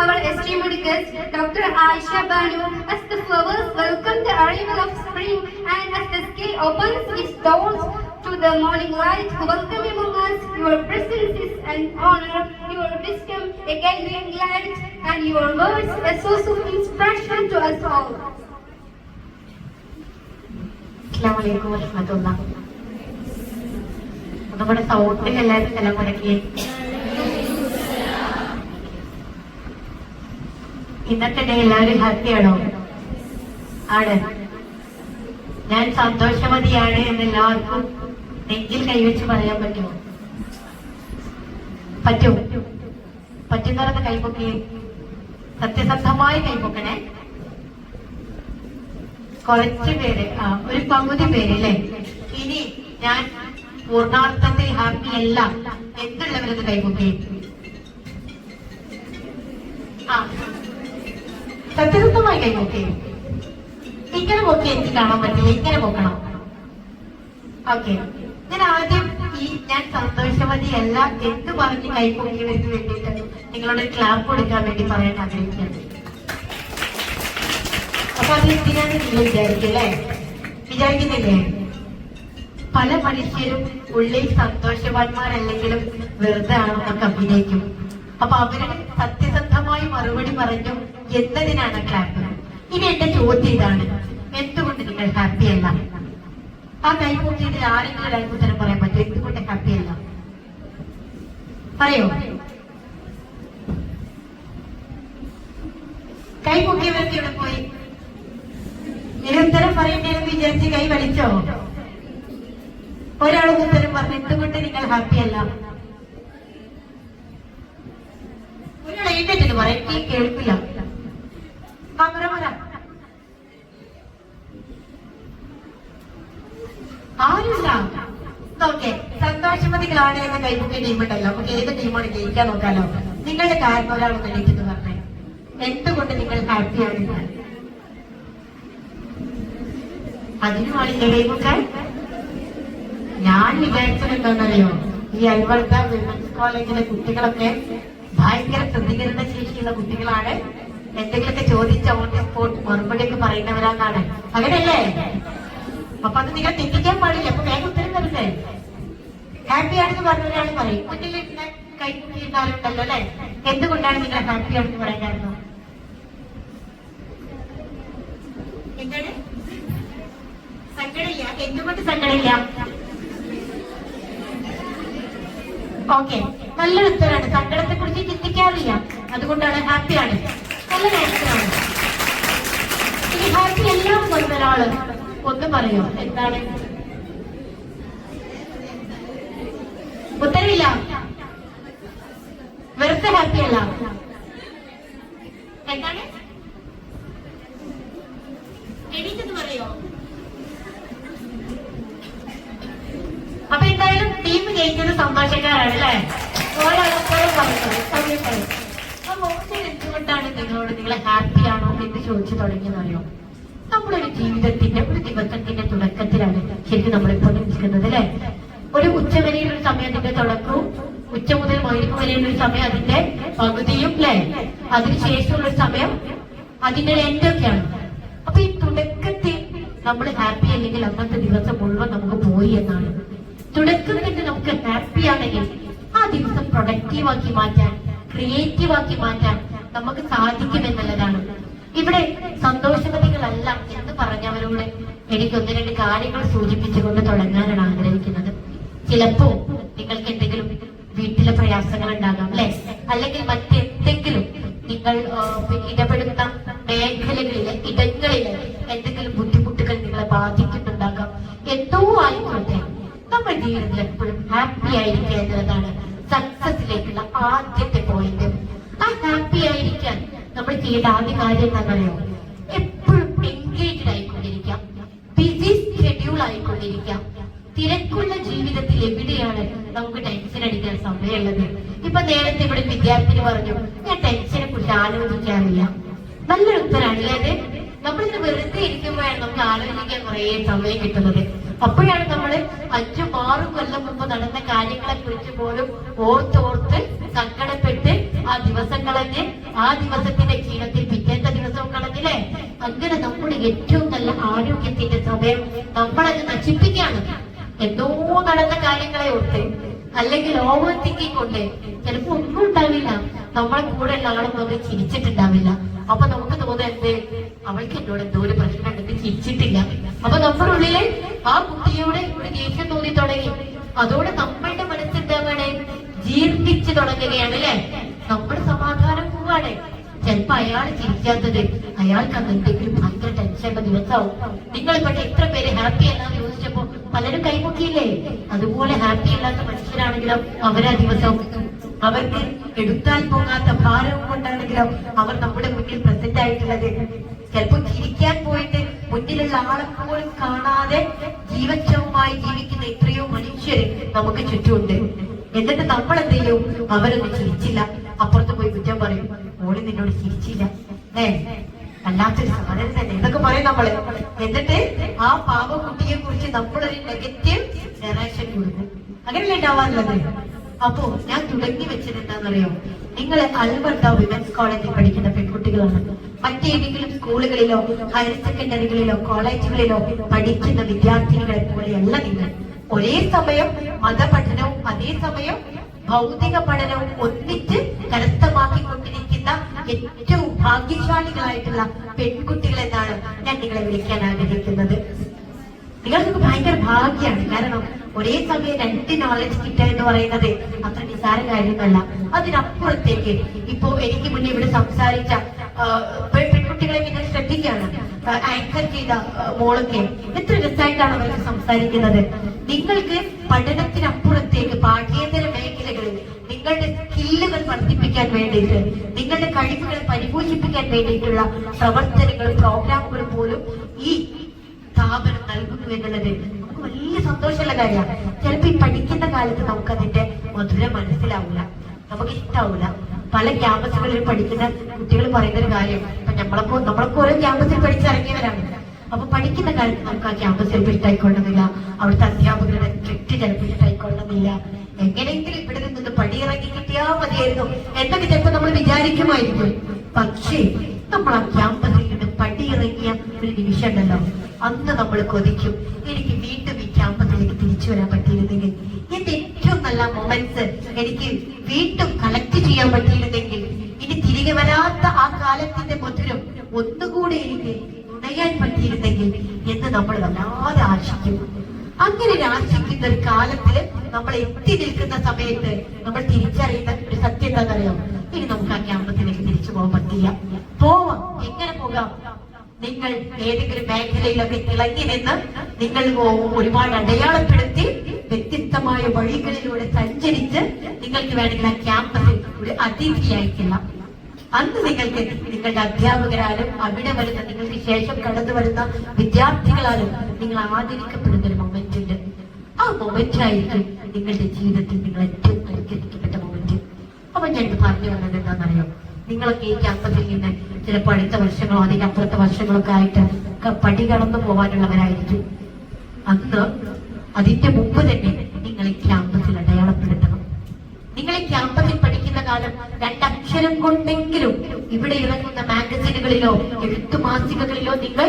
our esteemed guest, Dr. Aisha Banu, as the flowers welcome the arrival of spring and as the sky opens its doors to the morning light, welcome among us. Your presence is an honor, your wisdom a guiding light, and your words a source of inspiration to us all. Assalamualaikum warahmatullahi. നമ്മുടെ സൗണ്ടിൽ എല്ലാവരും സ്ഥലം മുടക്കി. ഇന്നത്തെ day എല്ലാവരും ഹാപ്പിയാണോ? ആണ്. ഞാൻ സന്തോഷവതിയാണ് എന്ന് എല്ലാവർക്കും നെഞ്ചിൽ കൈവച്ച് പറയാൻ പറ്റുമോ? പറ്റും. പറ്റുന്നവരുടെ കൈപൊക്കി സത്യസന്ധമായി കൈപൊക്കണേ. കുറച്ച് പേര്, ഒരു പകുതി പേര് അല്ലേ? ഇനി ഞാൻ പൂർണ്ണാർത്ഥത്തിൽ ഹാപ്പി അല്ല എന്നുള്ളവരത് കൈപൊക്കി. സത്യസന്ധമായി കൈപൊക്കി. ഇങ്ങനെ പൊക്കി എനിക്ക് കാണാൻ പറ്റില്ല, ഇങ്ങനെ പൊക്കണം. ഓക്കെ, ഞാൻ ആദ്യം ഞാൻ സന്തോഷവതിയല്ല എന്ന് പറഞ്ഞ് കൈപൊക്കിയവർക്ക് വേണ്ടിയിട്ട് നിങ്ങളോട് ക്ലാപ്പ് കൊടുക്കാൻ വേണ്ടി പറയാൻ ആഗ്രഹിക്കുകയാണ്. അപ്പൊ അത് എന്തിനാണ് നിങ്ങൾ വിചാരിക്കല്ലേ? വിചാരിക്കുന്നില്ലേ? പല മനുഷ്യരും ഉള്ളിൽ സന്തോഷവാന്മാരല്ലെങ്കിലും വെറുതെ ആണെന്നൊക്കെ അഭിനയിക്കും. അപ്പൊ അവരുടെ സത്യസന്ധമായി മറുപടി പറഞ്ഞു എന്നതിനാണ് ക്ലാപ്പ്. ഇനി എന്റെ ചോദ്യം ഇതാണ്, എന്തുകൊണ്ട് നിങ്ങൾ ഹാപ്പി അല്ല? ആ കൈപൊക്കിയതിൽ ആരെങ്കിലും ഒരാൾക്ക് ഉത്തരം പറയാൻ പറ്റും? എന്തുകൊണ്ട് ഹാപ്പി അല്ല? പറയോ? കൈപൊക്കിയവർക്ക് ഇവിടെ പോയി നിരന്തരം പറയേണ്ടതെന്ന് വിചാരിച്ച് കൈ വലിച്ചോ? ഒരാൾക്ക് ഉത്തരം പറഞ്ഞു എന്തുകൊണ്ട് നിങ്ങൾ ഹാപ്പി അല്ല? ഒരാൾ എഴുന്നേറ്റ് പറയാം, എനിക്ക് കേൾക്കില്ല. ആരുമില്ല. ഓക്കെ, സന്തോഷവതികളാണ് എന്ന കൈപൊക്കിയ ടീമുണ്ടല്ലോ. നമുക്ക് ഏത് ടീമാണ് ജയിക്കാൻ നോക്കാലോ. നിങ്ങളുടെ കാരണം ഒരാളൊന്ന് എണീറ്റെന്ന് പറഞ്ഞേ, എന്തുകൊണ്ട് നിങ്ങൾ ഹാപ്പിയാണ്? അതിനുമാണില്ലേ കൈപൊക്കെ? ഞാൻ വിചാരിച്ചത് എന്താണെന്നറിയോ, ഈ അൽവർദ വിമൻസ് കോളേജിലെ കുട്ടികളൊക്കെ ഭയങ്കര പ്രതികരണ ശേഷിയുള്ള കുട്ടികളാണ്. എന്തെങ്കിലുമൊക്കെ ചോദിച്ച ഓൺ ദി സ്പോട്ട് മറുപടിയൊക്കെ പറയുന്നവരാന്നാണ്. അങ്ങനെയല്ലേ? അപ്പൊ അത് നിങ്ങൾ തെറ്റിക്കാൻ പാടില്ല. അപ്പൊ വേഗം ഉത്തരം തരുന്നേ. ഹാപ്പിയാണെന്ന് പറഞ്ഞ ഒരാൾ പറയും, മുന്നിൽ കൈ കുട്ടിയിരുന്നാലുണ്ടല്ലോ അല്ലെ? എന്തുകൊണ്ടാണ് നിങ്ങൾ ഹാപ്പിയാണെന്ന് പറയാൻ കാരണം? എന്താണ്? സങ്കടമില്ല. എന്തുകൊണ്ട് സങ്കടമില്ല? ഓക്കെ, നല്ലൊരു ഉത്തരമാണ്. സങ്കടത്തെ കുറിച്ച് ചിന്തിക്കാറില്ല, അതുകൊണ്ടാണ് ഹാപ്പിയാണ്. നല്ല ആൻസറാണ്. ഇനി ഹാപ്പി എല്ലാം പറഞ്ഞ ഒരാള് ഒന്ന് പറയോ? എന്താണ് ഉത്തരവില്ല? വെറുതെ ഹാപ്പി അല്ല. എന്താണ്? എണീറ്റെന്ന് പറയോ? അപ്പൊ എന്തായാലും ടീം ജയിച്ചത് സന്തോഷക്കാരാണ് അല്ലെ? ഒരാളെപ്പോഴും പറഞ്ഞത് സമയം പറയും. അപ്പൊ എന്തുകൊണ്ടാണ് നിങ്ങളോട് നിങ്ങളെ ഹാപ്പിയാണോ എന്ന് ചോദിച്ചു തുടങ്ങിയെന്നറിയോ? നമ്മുടെ ഒരു ജീവിതത്തിന്റെ ഒരു ദിവസത്തിന്റെ തുടക്കത്തിലാണ് ശരിക്കും നമ്മളിപ്പോൾ നിൽക്കുന്നത് അല്ലെ? ഒരു ഉച്ചവരെയുള്ള ഒരു സമയത്തിന്റെ തുടക്കവും ഉച്ച മുതൽ മൈക്ക് വരെയുള്ള ഒരു സമയം അതിന്റെ പകുതിയും അല്ലെ? അതിനുശേഷമുള്ള ഒരു സമയം അതിന്റെ എന്തൊക്കെയാണ്? അപ്പൊ ഈ തുടക്കത്തിൽ നമ്മൾ ഹാപ്പി അല്ലെങ്കിൽ അന്നത്തെ ദിവസം മുഴുവൻ നമുക്ക് പോയി എന്നാണ്. തുടക്കത്തിൽ നമുക്ക് ഹാപ്പി ആണെങ്കിൽ ആ ദിവസം പ്രൊഡക്റ്റീവാക്കി മാറ്റാൻ, ക്രിയേറ്റീവാക്കി മാറ്റാൻ നമുക്ക് സാധിക്കുമെന്നുള്ളതാണ്. ഇവിടെ സന്തോഷവതികളല്ല എന്ന് പറഞ്ഞവരോട് എനിക്ക് ഒന്ന് രണ്ട് കാര്യങ്ങൾ സൂചിപ്പിച്ചുകൊണ്ട് തുടങ്ങാനാണ് ആഗ്രഹിക്കുന്നത്. ചിലപ്പോ നിങ്ങൾക്ക് എന്തെങ്കിലും വീട്ടിലെ പ്രയാസങ്ങൾ ഉണ്ടാകാം അല്ലെ? അല്ലെങ്കിൽ മറ്റെന്തെങ്കിലും നിങ്ങൾ ഇടപെടുന്ന മേഖലകളിലെ ഇടങ്ങളിലെ എന്തെങ്കിലും ബുദ്ധിമുട്ടുകൾ നിങ്ങളെ ബാധിക്കുന്നുണ്ടാകാം. എന്തോ ആയിക്കോട്ടെ, നമ്മുടെ ജീവിതത്തിൽ എപ്പോഴും ഹാപ്പി ആയിരിക്കുക എന്നതാണ് സക്സസിലേക്കുള്ള ആദ്യത്തെ പോയിന്റ്. ആ ഹാപ്പി ആയിരിക്കാൻ നമ്മൾ ചെയ്യേണ്ട ആദ്യ കാര്യം എന്താണെന്നറിയോ? എപ്പോഴും എൻഗേജ്ഡ് ആയിക്കൊണ്ടിരിക്കാം, ബിസി ഷെഡ്യൂൾ ആയിക്കൊണ്ടിരിക്കാം. തിരക്കുള്ള ജീവിതത്തിൽ എവിടെയാണ് നമുക്ക് ടെൻഷൻ അടിക്കാൻ സമയമുള്ളത്? ഇപ്പൊ നേരത്തെ ഇവിടെ വിദ്യാർത്ഥിനി പറഞ്ഞു, ഞാൻ ടെൻഷനെ കുറിച്ച് ആലോചിക്കാറില്ല. നല്ലൊരു ഉത്തരാണ് അല്ലേ? നമ്മളിത് വെറുതെ ഇരിക്കുമ്പോഴാണ് നമുക്ക് ആലോചിക്കാൻ കുറെ സമയം കിട്ടുന്നത്. അപ്പോഴാണ് നമ്മൾ 5-6 കൊല്ലം മുമ്പ് നടന്ന കാര്യങ്ങളെ കുറിച്ച് പോലും ഓർത്തോർത്ത് സങ്കടപ്പെട്ട് ആ ദിവസം കളഞ്ഞ് ആ ദിവസത്തിന്റെ ക്ഷീണത്തിൽ പിറ്റേത്തെ ദിവസവും കളഞ്ഞില്ലേ? അങ്ങനെ നമ്മുടെ ഏറ്റവും നല്ല ആരോഗ്യത്തിന്റെ സമയം നമ്മളത് നശിപ്പിക്കുകയാണ്. എന്തോ നടന്ന കാര്യങ്ങളെ ഓർത്ത് അല്ലെങ്കിൽ ഓവർ തിങ്കിങ് കൊണ്ട് ചിലപ്പോ ഒന്നും ഉണ്ടാവില്ല. നമ്മളെ കൂടെ ഉള്ള ആളും നമുക്ക് ചിരിച്ചിട്ടുണ്ടാവില്ല. അപ്പൊ നമുക്ക് തോന്നുന്നത് അവൾക്ക് എന്നോട് എന്തോ ഒരു പ്രശ്നം ഉണ്ടെന്ന് ചിരിച്ചിട്ടില്ല. അപ്പൊ നമ്മുടെ ഉള്ളില് ആ കുട്ടിയോട് ഒരു ദേഷ്യം തോന്നി തുടങ്ങി. അതോടെ നമ്മളുടെ മനസ്സെന്താവാണ്? ജീർണിച്ചു തുടങ്ങുകയാണ് അല്ലെ? നമ്മുടെ സമാധാനം പോവാണ്. ചിലപ്പോ അയാൾ ചിരിക്കാത്തത് അയാൾക്ക് അന്ന് എന്തെങ്കിലും ഭയങ്കര ടെൻഷനുള്ള ദിവസമാവും. നിങ്ങൾ ഇവിടെ എത്ര പേര് ഹാപ്പി അല്ലാന്ന് ചോദിച്ചപ്പോ പലരും കൈമുട്ടിയില്ലേ? അതുപോലെ ഹാപ്പി അല്ലാത്ത മനുഷ്യരാണെങ്കിലും അവരാ ദിവസം അവർക്ക് എടുത്താൽ പോകാത്ത ഭാരവും കൊണ്ടാണെങ്കിലും അവർ നമ്മുടെ മുന്നിൽ പ്രസന്റ് ആയിട്ടുള്ളത്. ചിലപ്പോ ചിരിക്കാൻ പോയിട്ട് മുന്നിലുള്ള ആളെ പോലും കാണാതെ ജീവച്ഛവുമായി ജീവിക്കുന്ന എത്രയോ മനുഷ്യര് നമുക്ക് ചുറ്റുമുണ്ട്. എന്നിട്ട് നമ്മൾ എന്ത് ചെയ്യും? അവരൊന്നും ചിരിച്ചില്ല, അപ്പുറത്ത് പോയി കുറ്റം പറയും. മോളി നിന്നോട് ചിരിച്ചില്ല, വല്ലാത്തൊരു സാധനം തന്നെ എന്നൊക്കെ പറയും നമ്മള്. എന്നിട്ട് ആ പാവ കുട്ടിയെ കുറിച്ച് നമ്മളൊരു നെഗറ്റീവ് ഡയറക്ഷൻ കൊടുക്കും. അങ്ങനെയല്ലേ ഉണ്ടാവാറുള്ളത്? അപ്പോ ഞാൻ തുടങ്ങി വെച്ചത് എന്താണെന്നറിയോ? നിങ്ങൾ അൽബർട്ട വിമൻസ് കോളേജിൽ പഠിക്കുന്ന പെൺകുട്ടികളാണ്. മറ്റേതെങ്കിലും സ്കൂളുകളിലോ ഹയർ സെക്കൻഡറികളിലോ കോളേജുകളിലോ പഠിക്കുന്ന വിദ്യാർത്ഥിനികളെ പോലെയല്ല നിങ്ങൾ. ഒരേ സമയം മതപഠനവും അതേസമയം ഭൗതിക പഠനവും ഒന്നിച്ച് കരസ്ഥമാക്കിക്കൊണ്ടിരിക്കുന്ന ഏറ്റവും ഭാഗ്യശാലികളായിട്ടുള്ള പെൺകുട്ടികൾ എന്നാണ് ഞാൻ നിങ്ങളെ വിളിക്കാൻ ആഗ്രഹിക്കുന്നത്. നിങ്ങൾക്ക് ഭയങ്കര ഭാഗ്യമാണ്. കാരണം ഒരേ സമയം 2 നോളജ് കിട്ടുക എന്ന് പറയുന്നത് അത്ര നിസ്സാര കാര്യമല്ല. അതിനപ്പുറത്തേക്ക് ഇപ്പോ എനിക്ക് മുന്നേ ഇവിടെ സംസാരിച്ച പെൺകുട്ടികളെ നിങ്ങൾ ശ്രദ്ധിക്കുകയാണ്. ആങ്കർ ചെയ്ത മോളൊക്കെ എത്ര രസമായിട്ടാണ് അവർക്ക് സംസാരിക്കുന്നത്. നിങ്ങൾക്ക് പഠനത്തിനപ്പുറത്തേക്ക് പാഠ്യേതര മേഖലകളിൽ നിങ്ങളുടെ സ്കില്ലുകൾ വർദ്ധിപ്പിക്കാൻ വേണ്ടിയിട്ട്, നിങ്ങളുടെ കഴിവുകൾ പരിപോഷിപ്പിക്കാൻ വേണ്ടിയിട്ടുള്ള പ്രവർത്തനങ്ങളും പ്രോഗ്രാമുകളും പോലും ഈ സ്ഥാപനം നൽകുന്നു എന്നുള്ളത് നമുക്ക് വലിയ സന്തോഷമുള്ള കാര്യമാണ്. ചിലപ്പോ ഈ പഠിക്കുന്ന കാലത്ത് നമുക്ക് അതിന്റെ മധുരം മനസ്സിലാവില്ല, നമുക്ക് ഇഷ്ടാവില്ല. പല ക്യാമ്പസുകളിൽ പഠിക്കുന്ന കുട്ടികൾ പറയുന്ന ഒരു കാര്യം, ഇപ്പൊ നമ്മളൊക്കെ ഓരോ ക്യാമ്പസിൽ പഠിച്ചിറങ്ങിയവരാണ്. അപ്പൊ പഠിക്കുന്ന കാലത്ത് നമുക്ക് ആ ക്യാമ്പസിൽ ഇഷ്ടായിക്കൊള്ളുന്നില്ല, അവിടുത്തെ അധ്യാപകരുടെ സ്ട്രിക്റ്റ് ചിലപ്പോൾ ഇഷ്ടായിക്കൊള്ളുന്നില്ല. എങ്ങനെയെങ്കിലും ഇവിടെ നിന്ന് പടിയിറങ്ങി കിട്ടിയാൽ മതിയായിരുന്നു എന്നൊക്കെ ചിലപ്പോൾ നമ്മൾ വിചാരിക്കുമായിരിക്കും. പക്ഷേ നമ്മൾ ആ ക്യാമ്പസിൽ നിന്ന് പടിയിറങ്ങിയ ഒരു നിമിഷം ഉണ്ടല്ലോ, അന്ന് നമ്മൾ കൊതിക്കും, എനിക്ക് വീണ്ടും ഈ ക്യാമ്പസിലേക്ക് തിരിച്ചു വരാൻ പറ്റിയിരുന്നെങ്കിൽ, എന്റെ ഏറ്റവും നല്ല മൊമെന്റ്സ് എനിക്ക് വീണ്ടും കളക്ട് ചെയ്യാൻ പറ്റിയിരുന്നെങ്കിൽ, ഇനി തിരികെ വരാത്ത ആ കാലത്തിന്റെ മധുരം ഒന്നുകൂടെ എനിക്ക് നുണയാൻ പറ്റിയിരുന്നെങ്കിൽ എന്ന് നമ്മൾ വല്ലാതെ ആശിക്കും. അങ്ങനെ ആശിക്കുന്ന ഒരു കാലത്തില് നമ്മൾ എത്തി നിൽക്കുന്ന സമയത്ത് നമ്മൾ തിരിച്ചറിയുന്ന ഒരു സത്യം എന്താണെന്നറിയാം? ഇനി നമുക്ക് ആ ക്യാമ്പസിലേക്ക് തിരിച്ചു പോകാൻ പറ്റില്ല. പോവാം, എങ്ങനെ പോകാം? നിങ്ങൾ ഏതെങ്കിലും മേഖലയിലൊക്കെ തിളങ്ങി നിന്ന് നിങ്ങൾ ഒരുപാട് അടയാളപ്പെടുത്തി വ്യത്യസ്തമായ വഴികളിലൂടെ സഞ്ചരിച്ച് നിങ്ങൾക്ക് വേണമെങ്കിൽ ആ ക്യാമ്പസിൽ ഒരു അതിഥിയായിട്ടില്ല. അന്ന് നിങ്ങൾക്ക് നിങ്ങളുടെ അധ്യാപകരാലും അവിടെ വരുന്ന നിങ്ങൾക്ക് ശേഷം കടന്നു വരുന്ന വിദ്യാർത്ഥികളാലും നിങ്ങൾ ആദരിക്കപ്പെടുന്ന ഒരു മൊമെന്റ് ഉണ്ട്. ആ മൊമെന്റ് ആയിരിക്കും നിങ്ങളുടെ ജീവിതത്തിൽ നിങ്ങൾ ഏറ്റവും അനുഗ്രഹിക്കപ്പെട്ട മൊമെന്റ്. അപ്പൊ ഞാൻ പറഞ്ഞു വന്നത് എന്താണെന്നറിയോ? നിങ്ങളൊക്കെ ഈ ക്യാമ്പസിൽ നിന്ന് ചിലപ്പോൾ അടുത്ത വർഷങ്ങളോ അതിനപ്പുറത്തെ വർഷങ്ങളൊക്കെ ആയിട്ട് പടി കടന്നു പോകാനുള്ളവരായിരിക്കും. അന്ന് അതിന്റെ മുമ്പ് തന്നെ നിങ്ങൾ ഈ ക്യാമ്പസിൽ അടയാളപ്പെടുത്തണം. നിങ്ങൾ ഈ ക്യാമ്പസിൽ പഠിക്കുന്ന കാലം 2 അക്ഷരം കൊണ്ടെങ്കിലും ഇവിടെ ഇറങ്ങുന്ന മാഗസിനുകളിലോ എഴുത്തു മാസികകളിലോ നിങ്ങൾ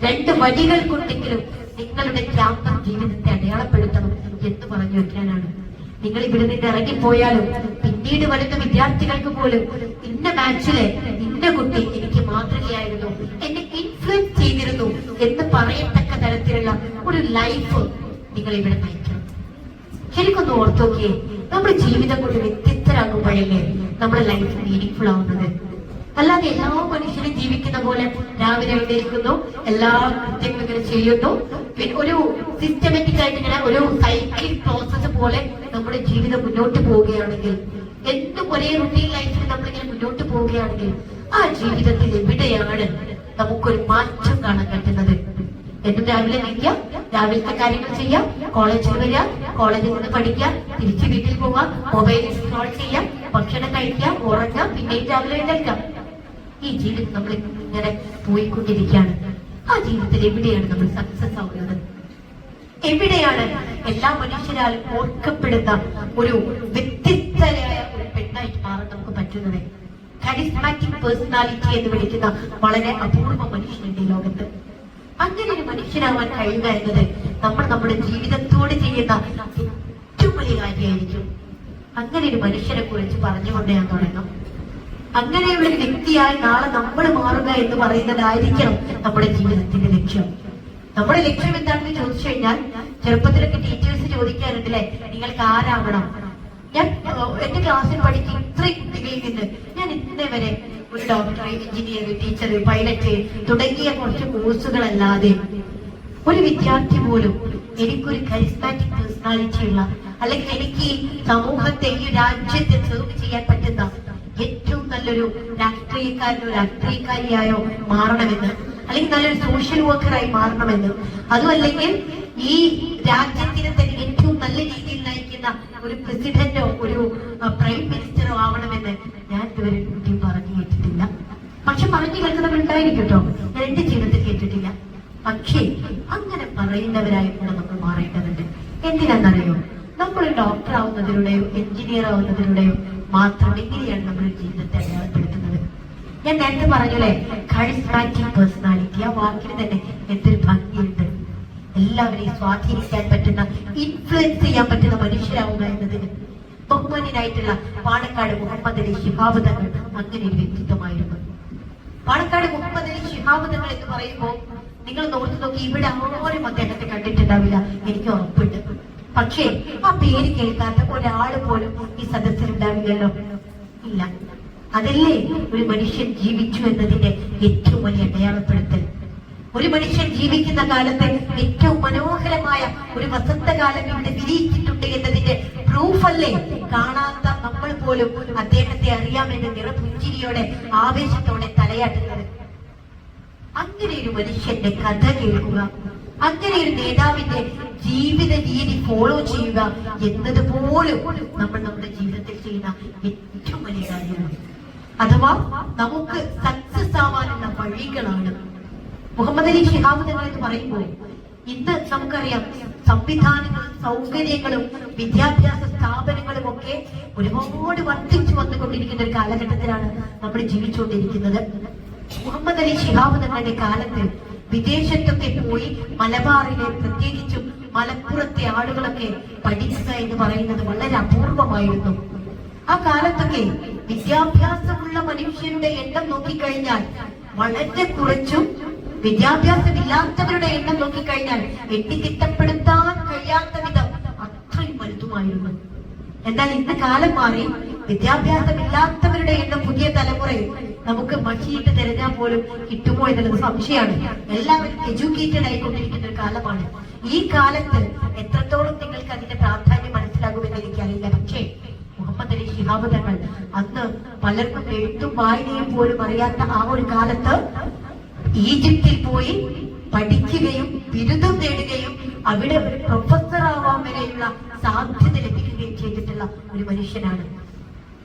2 വരികൾ കൊണ്ടെങ്കിലും നിങ്ങളുടെ ക്യാമ്പസ് ജീവിതത്തെ അടയാളപ്പെടുത്തണം എന്ന് പറഞ്ഞു വെക്കാനാണ്. നിങ്ങൾ ഇവിടെ നിന്ന് ഇറങ്ങിപ്പോയാലും പിന്നീട് വരുന്ന വിദ്യാർത്ഥികൾക്ക് പോലും ഇന്ന ബാച്ചിലെ ഇന്ന കുട്ടി എനിക്ക് മാതൃകയായിരുന്നു, എന്നെ ഇൻഫ്ലുവൻസ് ചെയ്തിരുന്നു എന്ന് പറയത്തക്ക തരത്തിലുള്ള ഒരു ലൈഫ് നിങ്ങൾ ഇവിടെ നയിക്കണം. ശരിക്കൊന്ന് ഓർത്തോക്കിയേ, നമ്മുടെ ജീവിതം കൊണ്ട് വ്യത്യസ്തരാകുമ്പോഴല്ലേ നമ്മുടെ ലൈഫ് മീനിങ്ഫുൾ ആവുന്നത്. അല്ലാതെ എല്ലാ മനുഷ്യരും ജീവിക്കുന്ന പോലെ രാവിലെ എഴുന്നേൽക്കുന്നു, എല്ലാ കൃത്യങ്ങളും ഇങ്ങനെ ചെയ്യുന്നു, പിന്നെ ഒരു സിസ്റ്റമാറ്റിക് ആയിട്ട് ഇങ്ങനെ ഒരു സൈക്കിൾ പ്രോസസ് പോലെ നമ്മുടെ ജീവിതം മുന്നോട്ട് പോവുകയാണെങ്കിൽ, എന്നും ഒരേ റുട്ടീൻ ലൈഫിൽ നമ്മളിങ്ങനെ മുന്നോട്ട് പോവുകയാണെങ്കിൽ ആ ജീവിതത്തിൽ എവിടെയാണ് നമുക്കൊരു മാറ്റം കാണാൻ പറ്റുന്നത്? എന്നും രാവിലെ നിൽക്കാം, രാവിലത്തെ കാര്യങ്ങൾ ചെയ്യാം, കോളേജിൽ വരിക, കോളേജിൽ നിന്ന് പഠിക്കാം, തിരിച്ച് വീട്ടിൽ പോവാം, മൊബൈലിൽ സ്ക്രോൾ ചെയ്യാം, ഭക്ഷണം കഴിക്കാം, ഉറങ്ങാം, പിന്നെയും രാവിലെ എഴുന്നേൽക്കാം. ഈ ജീവിതം നമ്മൾ ഇങ്ങനെ പോയിക്കൊണ്ടിരിക്കുകയാണ്. ആ ജീവിതത്തിൽ എവിടെയാണ് നമ്മൾ സക്സസ് ആവുന്നത്? എവിടെയാണ് എല്ലാ മനുഷ്യരാലും ഓർക്കപ്പെടുന്ന ഒരു വ്യത്യസ്തരായ ഒരു പെണ്ണായിട്ട് മാറാൻ നമുക്ക് പറ്റും? പറ്റുന്നത്. കരിസ്മാറ്റിക് പേഴ്സണാലിറ്റി എന്ന് വിളിക്കുന്ന വളരെ അപൂർവ മനുഷ്യനുണ്ട് ഈ ലോകത്ത്. അങ്ങനെ ഒരു മനുഷ്യനാവാൻ കഴിയുക എന്നത് നമ്മൾ നമ്മുടെ ജീവിതത്തോട് ചെയ്യുന്ന ഏറ്റവും വലിയ കാര്യമായിരിക്കും. അങ്ങനെ ഒരു മനുഷ്യനെ കുറിച്ച് പറഞ്ഞുകൊണ്ട് ഞാൻ തുടങ്ങും. അങ്ങനെയുള്ള ഒരു വ്യക്തിയായി നാളെ നമ്മൾ മാറുക എന്ന് പറയുന്നതായിരിക്കണം നമ്മുടെ ജീവിതത്തിന്റെ ലക്ഷ്യം. നമ്മുടെ ലക്ഷ്യം എന്താണെന്ന് ചോദിച്ചു കഴിഞ്ഞാൽ, ചെറുപ്പത്തിലൊക്കെ ടീച്ചേഴ്സ് ചോദിക്കാറുണ്ടല്ലേ, നിങ്ങൾക്ക് ആരാവണം? ഞാൻ എന്റെ ക്ലാസ്സിൽ പഠിക്കുന്ന ഇത്രയും കുട്ടികളിൽ നിന്ന് ഞാൻ ഇന്നേ വരെ ഒരു ഡോക്ടർ, എഞ്ചിനീയർ, ടീച്ചർ, പൈലറ്റ് തുടങ്ങിയ കുറച്ച് കോഴ്സുകളല്ലാതെ ഒരു വിദ്യാർത്ഥി പോലും എനിക്കൊരു കരിസ്മാറ്റിക് പേഴ്സണാലിറ്റി ഉള്ള, അല്ലെങ്കിൽ എനിക്ക് സമൂഹത്തെ, ഈ രാജ്യത്തെ സെർവ് ചെയ്യാൻ പറ്റുന്ന ഏറ്റവും നല്ലൊരു രാഷ്ട്രീയക്കാരനോ രാഷ്ട്രീയക്കാരിയായോ മാറണമെന്ന്, അല്ലെങ്കിൽ നല്ലൊരു സോഷ്യൽ വർക്കറായി മാറണമെന്ന്, അതുമല്ലെങ്കിൽ ഈ രാജ്യത്തിന് തന്നെ ഏറ്റവും നല്ല രീതിയിൽ നയിക്കുന്ന ഒരു പ്രസിഡന്റോ ഒരു പ്രൈം മിനിസ്റ്ററോ ആവണമെന്ന് ഞാൻ ഇതുവരെ കുട്ടിയും പറഞ്ഞു കേട്ടിട്ടില്ല. പക്ഷെ പറഞ്ഞു കേൾക്കുന്നവരുണ്ടായിരിക്കും കേട്ടോ, ഞാൻ എന്റെ ജീവിതത്തിൽ കേട്ടിട്ടില്ല. പക്ഷേ അങ്ങനെ പറയുന്നവരായി കൂടെ നമ്മൾ മാറേണ്ടതുണ്ട്. എന്തിനാണെന്നറിയോ? നമ്മൾ ഡോക്ടർ ആവുന്നതിലൂടെയോ എഞ്ചിനീയർ ആവുന്നതിലൂടെയോ മാത്രം എങ്ങനെയാണ് നമ്മുടെ ജീവിതത്തെ അടയാളപ്പെടുത്തുന്നത്? ഞാൻ നേരത്തെ പറഞ്ഞല്ലേ, കരിസ്മാറ്റിക് പേഴ്സണാലിറ്റി, ആ വാക്കിന് തന്നെ എന്തൊരു ഭംഗിയുണ്ട്. എല്ലാവരെയും സ്വാധീനിക്കാൻ പറ്റുന്ന, ഇൻഫ്ലുവൻസ് ചെയ്യാൻ പറ്റുന്ന മനുഷ്യരാവുക എന്നതിന് ബഹുമാന്യനായിട്ടുള്ള പാണക്കാട് മുഹമ്മദ് അലി ശിഹാബ് തങ്ങൾ അങ്ങനെ ഒരു വ്യക്തിത്വമായിരുന്നു. പാണക്കാട് മുഹമ്മദ് അലി ശിഹാബ് തങ്ങൾ എന്ന് പറയുമ്പോൾ നിങ്ങൾ നോക്കി നോക്കി, ഇവിടെ ആരും അദ്ദേഹത്തെ കണ്ടിട്ടുണ്ടാവില്ല, എനിക്ക് ഉറപ്പുണ്ട്. പക്ഷേ ആ പേര് കേൾക്കാത്ത ഒരാള് പോലും ഈ സദസ്സിലുണ്ടാവില്ലല്ലോ. ഇല്ല. അതല്ലേ ഒരു മനുഷ്യൻ ജീവിച്ചു എന്നതിന്റെ ഏറ്റവും വലിയ അടയാളപ്പെടുത്തൽ. ഒരു മനുഷ്യൻ ജീവിക്കുന്ന കാലത്തെ ഏറ്റവും മനോഹരമായ ഒരു വസന്തകാലം ഇവിടെ വിരിയിച്ചിട്ടുണ്ട് എന്നതിന്റെ പ്രൂഫല്ലേ കാണാത്ത നമ്മൾ പോലും അദ്ദേഹത്തെ അറിയാമെന്ന് നിറപുഞ്ചിരിയോടെ ആവേശത്തോടെ തലയാട്ടുന്നത്. അങ്ങനെ ഒരു മനുഷ്യന്റെ കഥ കേൾക്കുക, അങ്ങനെ ഒരു നേതാവിന്റെ ജീവിത രീതി ഫോളോ ചെയ്യുക എന്നത് പോലും നമ്മൾ നമ്മുടെ ജീവിതത്തിൽ ചെയ്യുന്ന ഏറ്റവും വലിയ കാര്യമാണ്. അഥവാ നമുക്ക് സക്സസ് ആവാനുള്ള വഴികളാണ്. മുഹമ്മദ് അലി ശിഹാബ് തങ്ങൾ എന്ന് പറയുമ്പോൾ ഇന്ന് നമുക്കറിയാം, സംവിധാനങ്ങളും സൗകര്യങ്ങളും വിദ്യാഭ്യാസ സ്ഥാപനങ്ങളും ഒക്കെ ഒരുപാട് വർദ്ധിച്ചു വന്നുകൊണ്ടിരിക്കുന്ന ഒരു കാലഘട്ടത്തിലാണ് നമ്മൾ ജീവിച്ചുകൊണ്ടിരിക്കുന്നത്. മുഹമ്മദ് അലി ശിഹാബ് തങ്ങളുടെ കാലത്ത് വിദേശത്തൊക്കെ പോയി മലബാറിലെ, പ്രത്യേകിച്ചും മലപ്പുറത്തെ ആളുകളൊക്കെ പഠിക്കുക എന്ന് പറയുന്നത് വളരെ അപൂർവമായിരുന്നു. ആ കാലത്തൊക്കെ വിദ്യാഭ്യാസമുള്ള മനുഷ്യരുടെ എണ്ണം നോക്കിക്കഴിഞ്ഞാൽ വളരെ കുറച്ചും, വിദ്യാഭ്യാസമില്ലാത്തവരുടെ എണ്ണം നോക്കിക്കഴിഞ്ഞാൽ എണ്ണിത്തിട്ടപ്പെടുത്താൻ കഴിയാത്ത വിധം അത്രയും വലുതുമായിരുന്നു. എന്നാൽ ഇന്ന് കാലം മാറി, വിദ്യാഭ്യാസമില്ലാത്തവരുടെ എണ്ണം പുതിയ തലമുറയിൽ നമുക്ക് മഷിയിട്ട് തിരഞ്ഞാൽ പോലും കിട്ടുമോ എന്നുള്ളത് സംശയമാണ്. എല്ലാവരും എഡ്യൂക്കേറ്റഡ് ആയിക്കൊണ്ടിരിക്കുന്ന ഒരു കാലമാണ്. ഈ കാലത്ത് എത്രത്തോളം നിങ്ങൾക്ക് അതിന്റെ പ്രാധാന്യം മനസ്സിലാകുമെന്ന് എനിക്കറിയില്ല. പക്ഷേ മുഹമ്മദ് അലി ശിഹാബ് തങ്ങൾ അന്ന് പലർക്കും എഴുത്തും വായനയും പോലും അറിയാത്ത ആ ഒരു കാലത്ത് ഈജിപ്തിൽ പോയി പഠിക്കുകയും ബിരുദം നേടുകയും അവിടെ ഒരു പ്രൊഫസർ ആവാൻ വരെയുള്ള സാധ്യത ലഭിക്കുകയും ചെയ്തിട്ടുള്ള ഒരു മനുഷ്യനാണ്.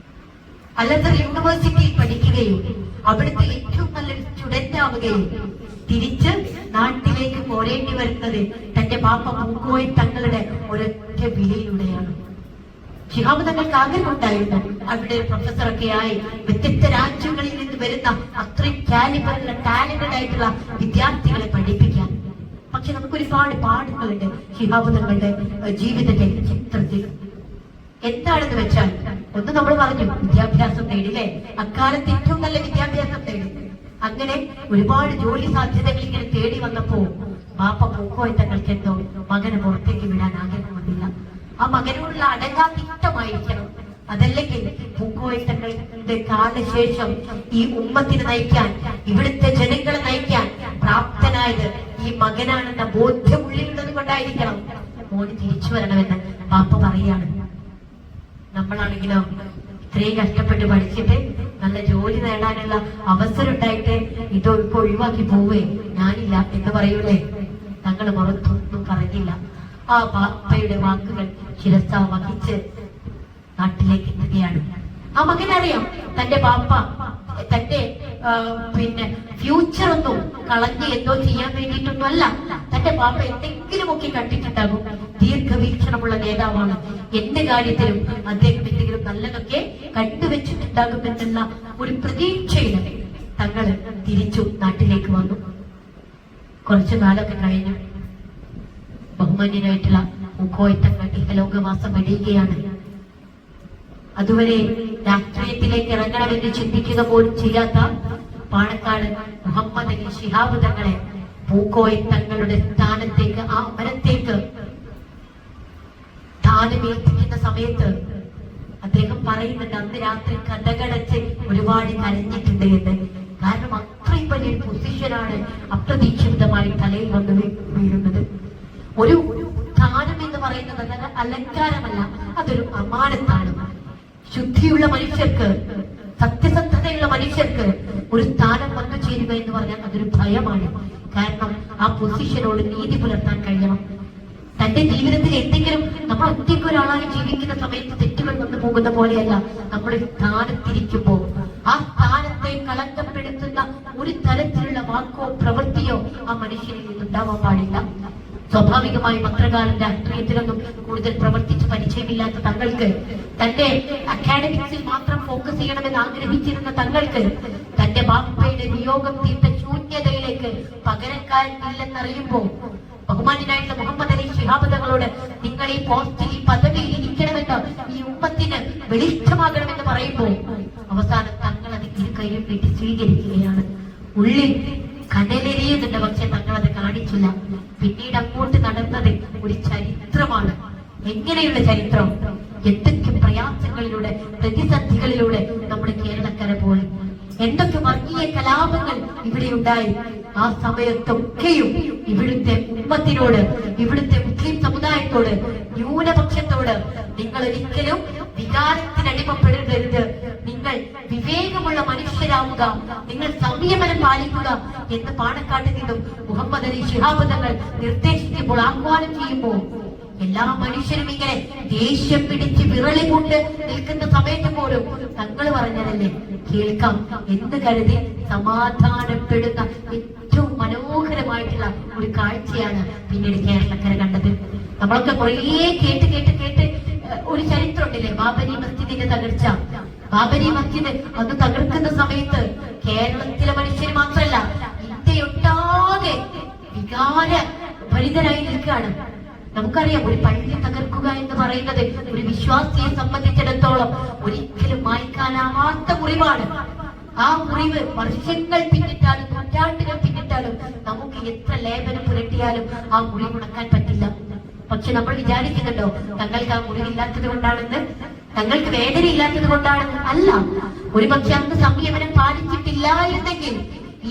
അലസർ യൂണിവേഴ്സിറ്റിയിൽ പഠിക്കുകയും അവിടുത്തെ ഏറ്റവും നല്ലൊരു സ്റ്റുഡന്റ് ആവുകയും തിരിച്ച് നാട്ടിലേക്ക് പോരേണ്ടി വരുന്നത് തന്റെ പാപ്പ പൂക്കോയി തങ്ങളുടെ ഒരൊറ്റ വിലയിലൂടെയാണ്. ശിഹാബ് തങ്ങൾക്ക് ആഗ്രഹമുണ്ടായിരുന്നു അവിടെ പ്രൊഫസറൊക്കെ ആയി വ്യത്യസ്ത രാജ്യങ്ങളിൽ നിന്ന് വരുന്ന അത്രയും കാലിബറുള്ള ടാലന്റഡ് ആയിട്ടുള്ള വിദ്യാർത്ഥികളെ പഠിപ്പിക്കാൻ. പക്ഷെ നമുക്ക് ഒരുപാട് പാഠങ്ങളുണ്ട് ശിഹാബ് തങ്ങളുടെ ജീവിതത്തെ ചിത്രത്തിൽ. എന്താണെന്ന് വെച്ചാൽ, ഒന്ന് നമ്മൾ പറഞ്ഞു, വിദ്യാഭ്യാസം നേടില്ലേ, അക്കാലത്ത് ഏറ്റവും നല്ല വിദ്യാഭ്യാസം നേടി. അങ്ങനെ ഒരുപാട് ജോലി സാധ്യതകൾ ഇങ്ങനെ തേടി വന്നപ്പോ ബാപ്പ പൂക്കോയി തങ്ങൾക്ക് എന്തോ മകനെ പുറത്തേക്ക് വിടാൻ ആഗ്രഹം വന്നില്ല. ആ മകനോടുള്ള അടങ്ങാതിഷ്ടമായിരിക്കണം. അതല്ലെങ്കിൽ പൂക്കോയി തങ്ങളുടെ കാലശേഷം ഈ ഉമ്മത്തിനെ നയിക്കാൻ, ഇവിടുത്തെ ജനങ്ങളെ നയിക്കാൻ പ്രാപ്തനായത് ഈ മകനാണെന്ന ബോധ്യം ഉള്ളിലുള്ളത് കൊണ്ടായിരിക്കണം മോന് തിരിച്ചു വരണമെന്ന് ബാപ്പ പറയാണ്. നമ്മളാണെങ്കിലോ ഇത്രയും കഷ്ടപ്പെട്ട് പഠിച്ചിട്ട് നല്ല ജോലി നേടാനുള്ള അവസരം ഉണ്ടായിട്ട് ഇതൊക്കെ ഒഴിവാക്കി പോവേ, ഞാനില്ല എന്ന് പറയൂലേ. തങ്ങൾ പുറത്തൊന്നും പറഞ്ഞില്ല. ആ ബാപ്പയുടെ വാക്കുകൾ ശിരസ വഹിച്ച് നാട്ടിലേക്ക് എത്തുകയാണ്. ആ മകനറിയാം തന്റെ ബാപ്പ തന്റെ പിന്നെ ഫ്യൂച്ചറൊന്നും കളഞ്ഞ് എന്തോ ചെയ്യാൻ വേണ്ടിയിട്ടൊന്നും അല്ല. തന്റെ പാപ്പ എന്തെങ്കിലുമൊക്കെ കണ്ടിട്ടുണ്ടാകും. ദീർഘവീക്ഷണമുള്ള നേതാവാണ്. എന്ത് കാര്യത്തിലും അദ്ദേഹം എന്തെങ്കിലും നല്ലതൊക്കെ കണ്ടുവച്ചിട്ടുണ്ടാകുമെന്നുള്ള ഒരു പ്രതീക്ഷയിൽ തങ്ങള് തിരിച്ചു നാട്ടിലേക്ക് വന്നു. കുറച്ചു കാലമൊക്കെ കഴിഞ്ഞു. ബഹുമാന്യനായിട്ടുള്ള മുക്കോയത്തങ്ങൾ ഇഹലോകവാസം വെടിയുകയാണ്. അതുവരെ രാഷ്ട്രീയത്തിലേക്ക് ഇറങ്ങണമെന്ന് ചിന്തിക്കുക പോലും ചെയ്യാത്ത പാണക്കാട് മുഹമ്മദ് അലി ശിഹാബ് തങ്ങളെ പൂക്കോയ തങ്ങളുടെ സ്ഥാനത്തേക്ക്, ആ മരത്തേക്ക് സ്ഥാനമേൽപ്പിക്കുന്ന സമയത്ത് അദ്ദേഹം പറയുന്നുണ്ട്, അന്ന് രാത്രി കഥകടച്ച് ഒരുപാട് കരഞ്ഞിട്ടുണ്ട് എന്ന്. കാരണം അത്രയും വലിയൊരു പൊസിഷനാണ് അപ്രതീക്ഷിതമായി തലയിൽ വന്ന് വീഴുന്നത്. ഒരു സ്ഥാനം എന്ന് പറയുന്നത് അലങ്കാരമല്ല, അതൊരു അമാനത്താണ്. ശുദ്ധിയുള്ള മനുഷ്യർക്ക്, സത്യസന്ധതയുള്ള മനുഷ്യർക്ക് ഒരു സ്ഥാനം വന്നു ചേരുക എന്ന് പറഞ്ഞാൽ അതൊരു ഭയമാണ്. കാരണം ആ പൊസിഷനോട് നീതി പുലർത്താൻ കഴിയണം. തന്റെ ജീവിതത്തിൽ എന്തെങ്കിലും നമ്മൾ ഒറ്റയ്ക്ക് ഒരാളായി ജീവിക്കുന്ന സമയത്ത് തെറ്റുകൾ വന്നു പോകുന്ന പോലെയല്ല, നമ്മൾ സ്ഥാനത്തിരിക്കുമ്പോൾ ആ സ്ഥാനത്തെ കളങ്കപ്പെടുത്തുന്ന ഒരു തരത്തിലുള്ള വാക്കോ പ്രവൃത്തിയോ ആ മനുഷ്യനിൽ നിന്നുണ്ടാവാൻ പാടില്ല. സ്വാഭാവികമായും അത്രകാലം രാഷ്ട്രീയത്തിലൊന്നും കൂടുതൽ പ്രവർത്തിച്ച് പരിചയമില്ലാത്ത തങ്ങൾക്ക്, തന്റെ അക്കാഡമിക്സിൽ മാത്രം ഫോക്കസ് ചെയ്യണമെന്ന് ആഗ്രഹിച്ചിരുന്ന തങ്ങൾക്ക്, തന്റെ ബാപ്പയുടെ വിയോഗം തീർത്ത ശൂന്യതയിലേക്ക് പകരക്കാരില്ലെന്നറിയുമ്പോൾ ബഹുമാന്യനായിട്ടുള്ള മുഹമ്മദ് അലി ശിഹാബ് തങ്ങളോട് നിങ്ങൾ ഈ പോസ്റ്റിൽ, ഈ പദവിയിൽ ഇരിക്കണമെന്ന്, ഈ ഉമ്മത്തിന് വെളിച്ചമാകണമെന്ന് പറയുമ്പോൾ അവസാനം തങ്ങൾ അത് ഇരു കൈയും നീട്ടി സ്വീകരിക്കുകയാണ്. ഉള്ളിൽ കനലെരിയുന്നുണ്ട്, പക്ഷെ തങ്ങൾ അത് കാണിച്ചില്ല. പിന്നീട് അങ്ങോട്ട് നടന്നത് ഒരു ചരിത്രമാണ്. എങ്ങനെയുള്ള ചരിത്രം? എന്തൊക്കെ പ്രയാസങ്ങളിലൂടെ, പ്രതിസന്ധികളിലൂടെ നമ്മുടെ കേരളക്കര പോയി, എന്തൊക്കെ വർഗീയ കലാപങ്ങൾ ഇവിടെ ഉണ്ടായി. ആ സമയത്തൊക്കെയും ഇവിടുത്തെ ഉമ്മത്തിനോട്, ഇവിടുത്തെ മുസ്ലിം സമുദായത്തോട്, ന്യൂനപക്ഷത്തോട് നിങ്ങൾ ഒരിക്കലും വികാരത്തിനടിമപ്പെടരുത്, നിങ്ങൾ വിവേകമുള്ള മനുഷ്യരാവുക, നിങ്ങൾ സംയമനം പാലിക്കുക എന്ന് പാണക്കാട്ടിൽ നിന്നും മുഹമ്മദ് അലി ശിഹാബ് തങ്ങൾ നിർദ്ദേശിക്കുമ്പോൾ, ആഹ്വാനം ചെയ്യുമ്പോൾ എല്ലാ മനുഷ്യരും ഇങ്ങനെ ദേഷ്യം പിടിച്ച് വിറളി കൊണ്ട് നിൽക്കുന്ന സമയത്ത് പോലും തങ്ങൾ പറഞ്ഞതല്ലേ കേൾക്കാം എന്ന് കരുതി സമാധാനപ്പെടുന്ന ഏറ്റവും മനോഹരമായിട്ടുള്ള ഒരു കാഴ്ചയാണ് പിന്നീട് കേരളക്കര കണ്ടത്. നമ്മളൊക്കെ കുറേ കേട്ട് കേട്ട് കേട്ട് ഒരു ചരിത്രം ഉണ്ടല്ലേ, ബാബരി മസ്ജിദിന്റെ തകർച്ച. ബാബരി മസ്ജിദ് അത് തകർക്കുന്ന സമയത്ത് കേരളത്തിലെ മനുഷ്യർ മാത്രമല്ല, ഇന്ത്യയൊട്ടാകെ വികാര ഭരിതരായി നിൽക്കുകയാണ്. നമുക്കറിയാം, ഒരു പള്ളി തകർക്കുക എന്ന് പറയുന്നത് ഒരു വിശ്വാസിയെ സംബന്ധിച്ചിടത്തോളം ഒരിക്കലും മായ്ക്കാനാവാത്ത മുറിവാണ്. ആ മുറിവ് വർഷങ്ങൾ പിന്നിട്ടാലും നൂറ്റാണ്ടുകൾ പിന്നിട്ടാലും നമുക്ക് എത്ര ലേപനം പുരട്ടിയാലും ആ മുറിവ് ഉണക്കാൻ പറ്റില്ല. പക്ഷെ നമ്മൾ വിചാരിക്കുന്നുണ്ടോ തങ്ങൾക്ക് ആ മുറിവില്ലാത്തത് കൊണ്ടാണെന്ന്, തങ്ങൾക്ക് വേദന ഇല്ലാത്തത് കൊണ്ടാണെന്ന്? അല്ല. ഒരുപക്ഷെ അന്ന് സംയമനം പാലിച്ചിട്ടില്ലായിരുന്നെങ്കിൽ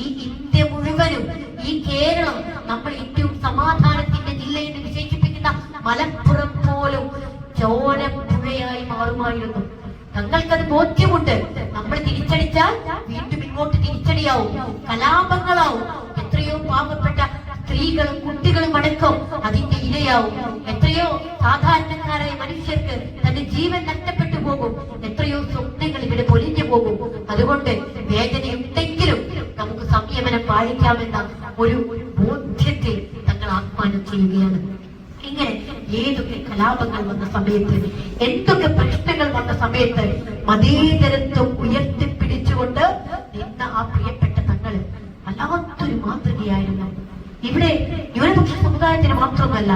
ഈ ഇന്ത്യ മുഴുവനും, ഈ കേരളം, നമ്മൾ ഏറ്റവും സമാധാനത്തിന്റെ ജില്ല എന്ന് വിശേഷിപ്പിക്കുന്ന മലപ്പുറം പോലും ചോരപ്പുഴയായി മാറുമായിരുന്നു. തങ്ങൾക്കത് ബോധ്യമുണ്ട്. നമ്മൾ തിരിച്ചടിച്ചാൽ വീണ്ടും ഇങ്ങോട്ട് തിരിച്ചടിയാവും, കലാപങ്ങളാവും. എത്രയോ പാവപ്പെട്ട സ്ത്രീകളും കുട്ടികളും അടക്കം അതിന്റെ ഇരയാവും. എത്രയോ സാധാരണക്കാരായ മനുഷ്യർക്ക് തന്റെ ജീവൻ നഷ്ടപ്പെട്ടു പോകും. എത്രയോ സ്വപ്നങ്ങൾ ഇവിടെ പൊലിഞ്ഞു പോകും. അതുകൊണ്ട് വേദനയുണ്ടെങ്കിലും നമുക്ക് സംയമനം പാലിക്കാമെന്ന ഒരു ബോധ്യത്തിൽ തങ്ങൾ ആഹ്വാനം ചെയ്യുകയാണ്. ഇങ്ങനെ ഏതൊക്കെ കലാപങ്ങൾ വന്ന സമയത്ത്, എന്തൊക്കെ പ്രശ്നങ്ങൾ വന്ന സമയത്ത് മതേതരത്വം ഉയർത്തിപ്പിടിച്ചുകൊണ്ട് നിന്ന ആ പ്രിയപ്പെട്ട തങ്ങള് വല്ലാത്തൊരു മാതൃകയായിരുന്നു. ഇവിടെ ന്യൂനപക്ഷ സമുദായത്തിന് മാത്രമല്ല,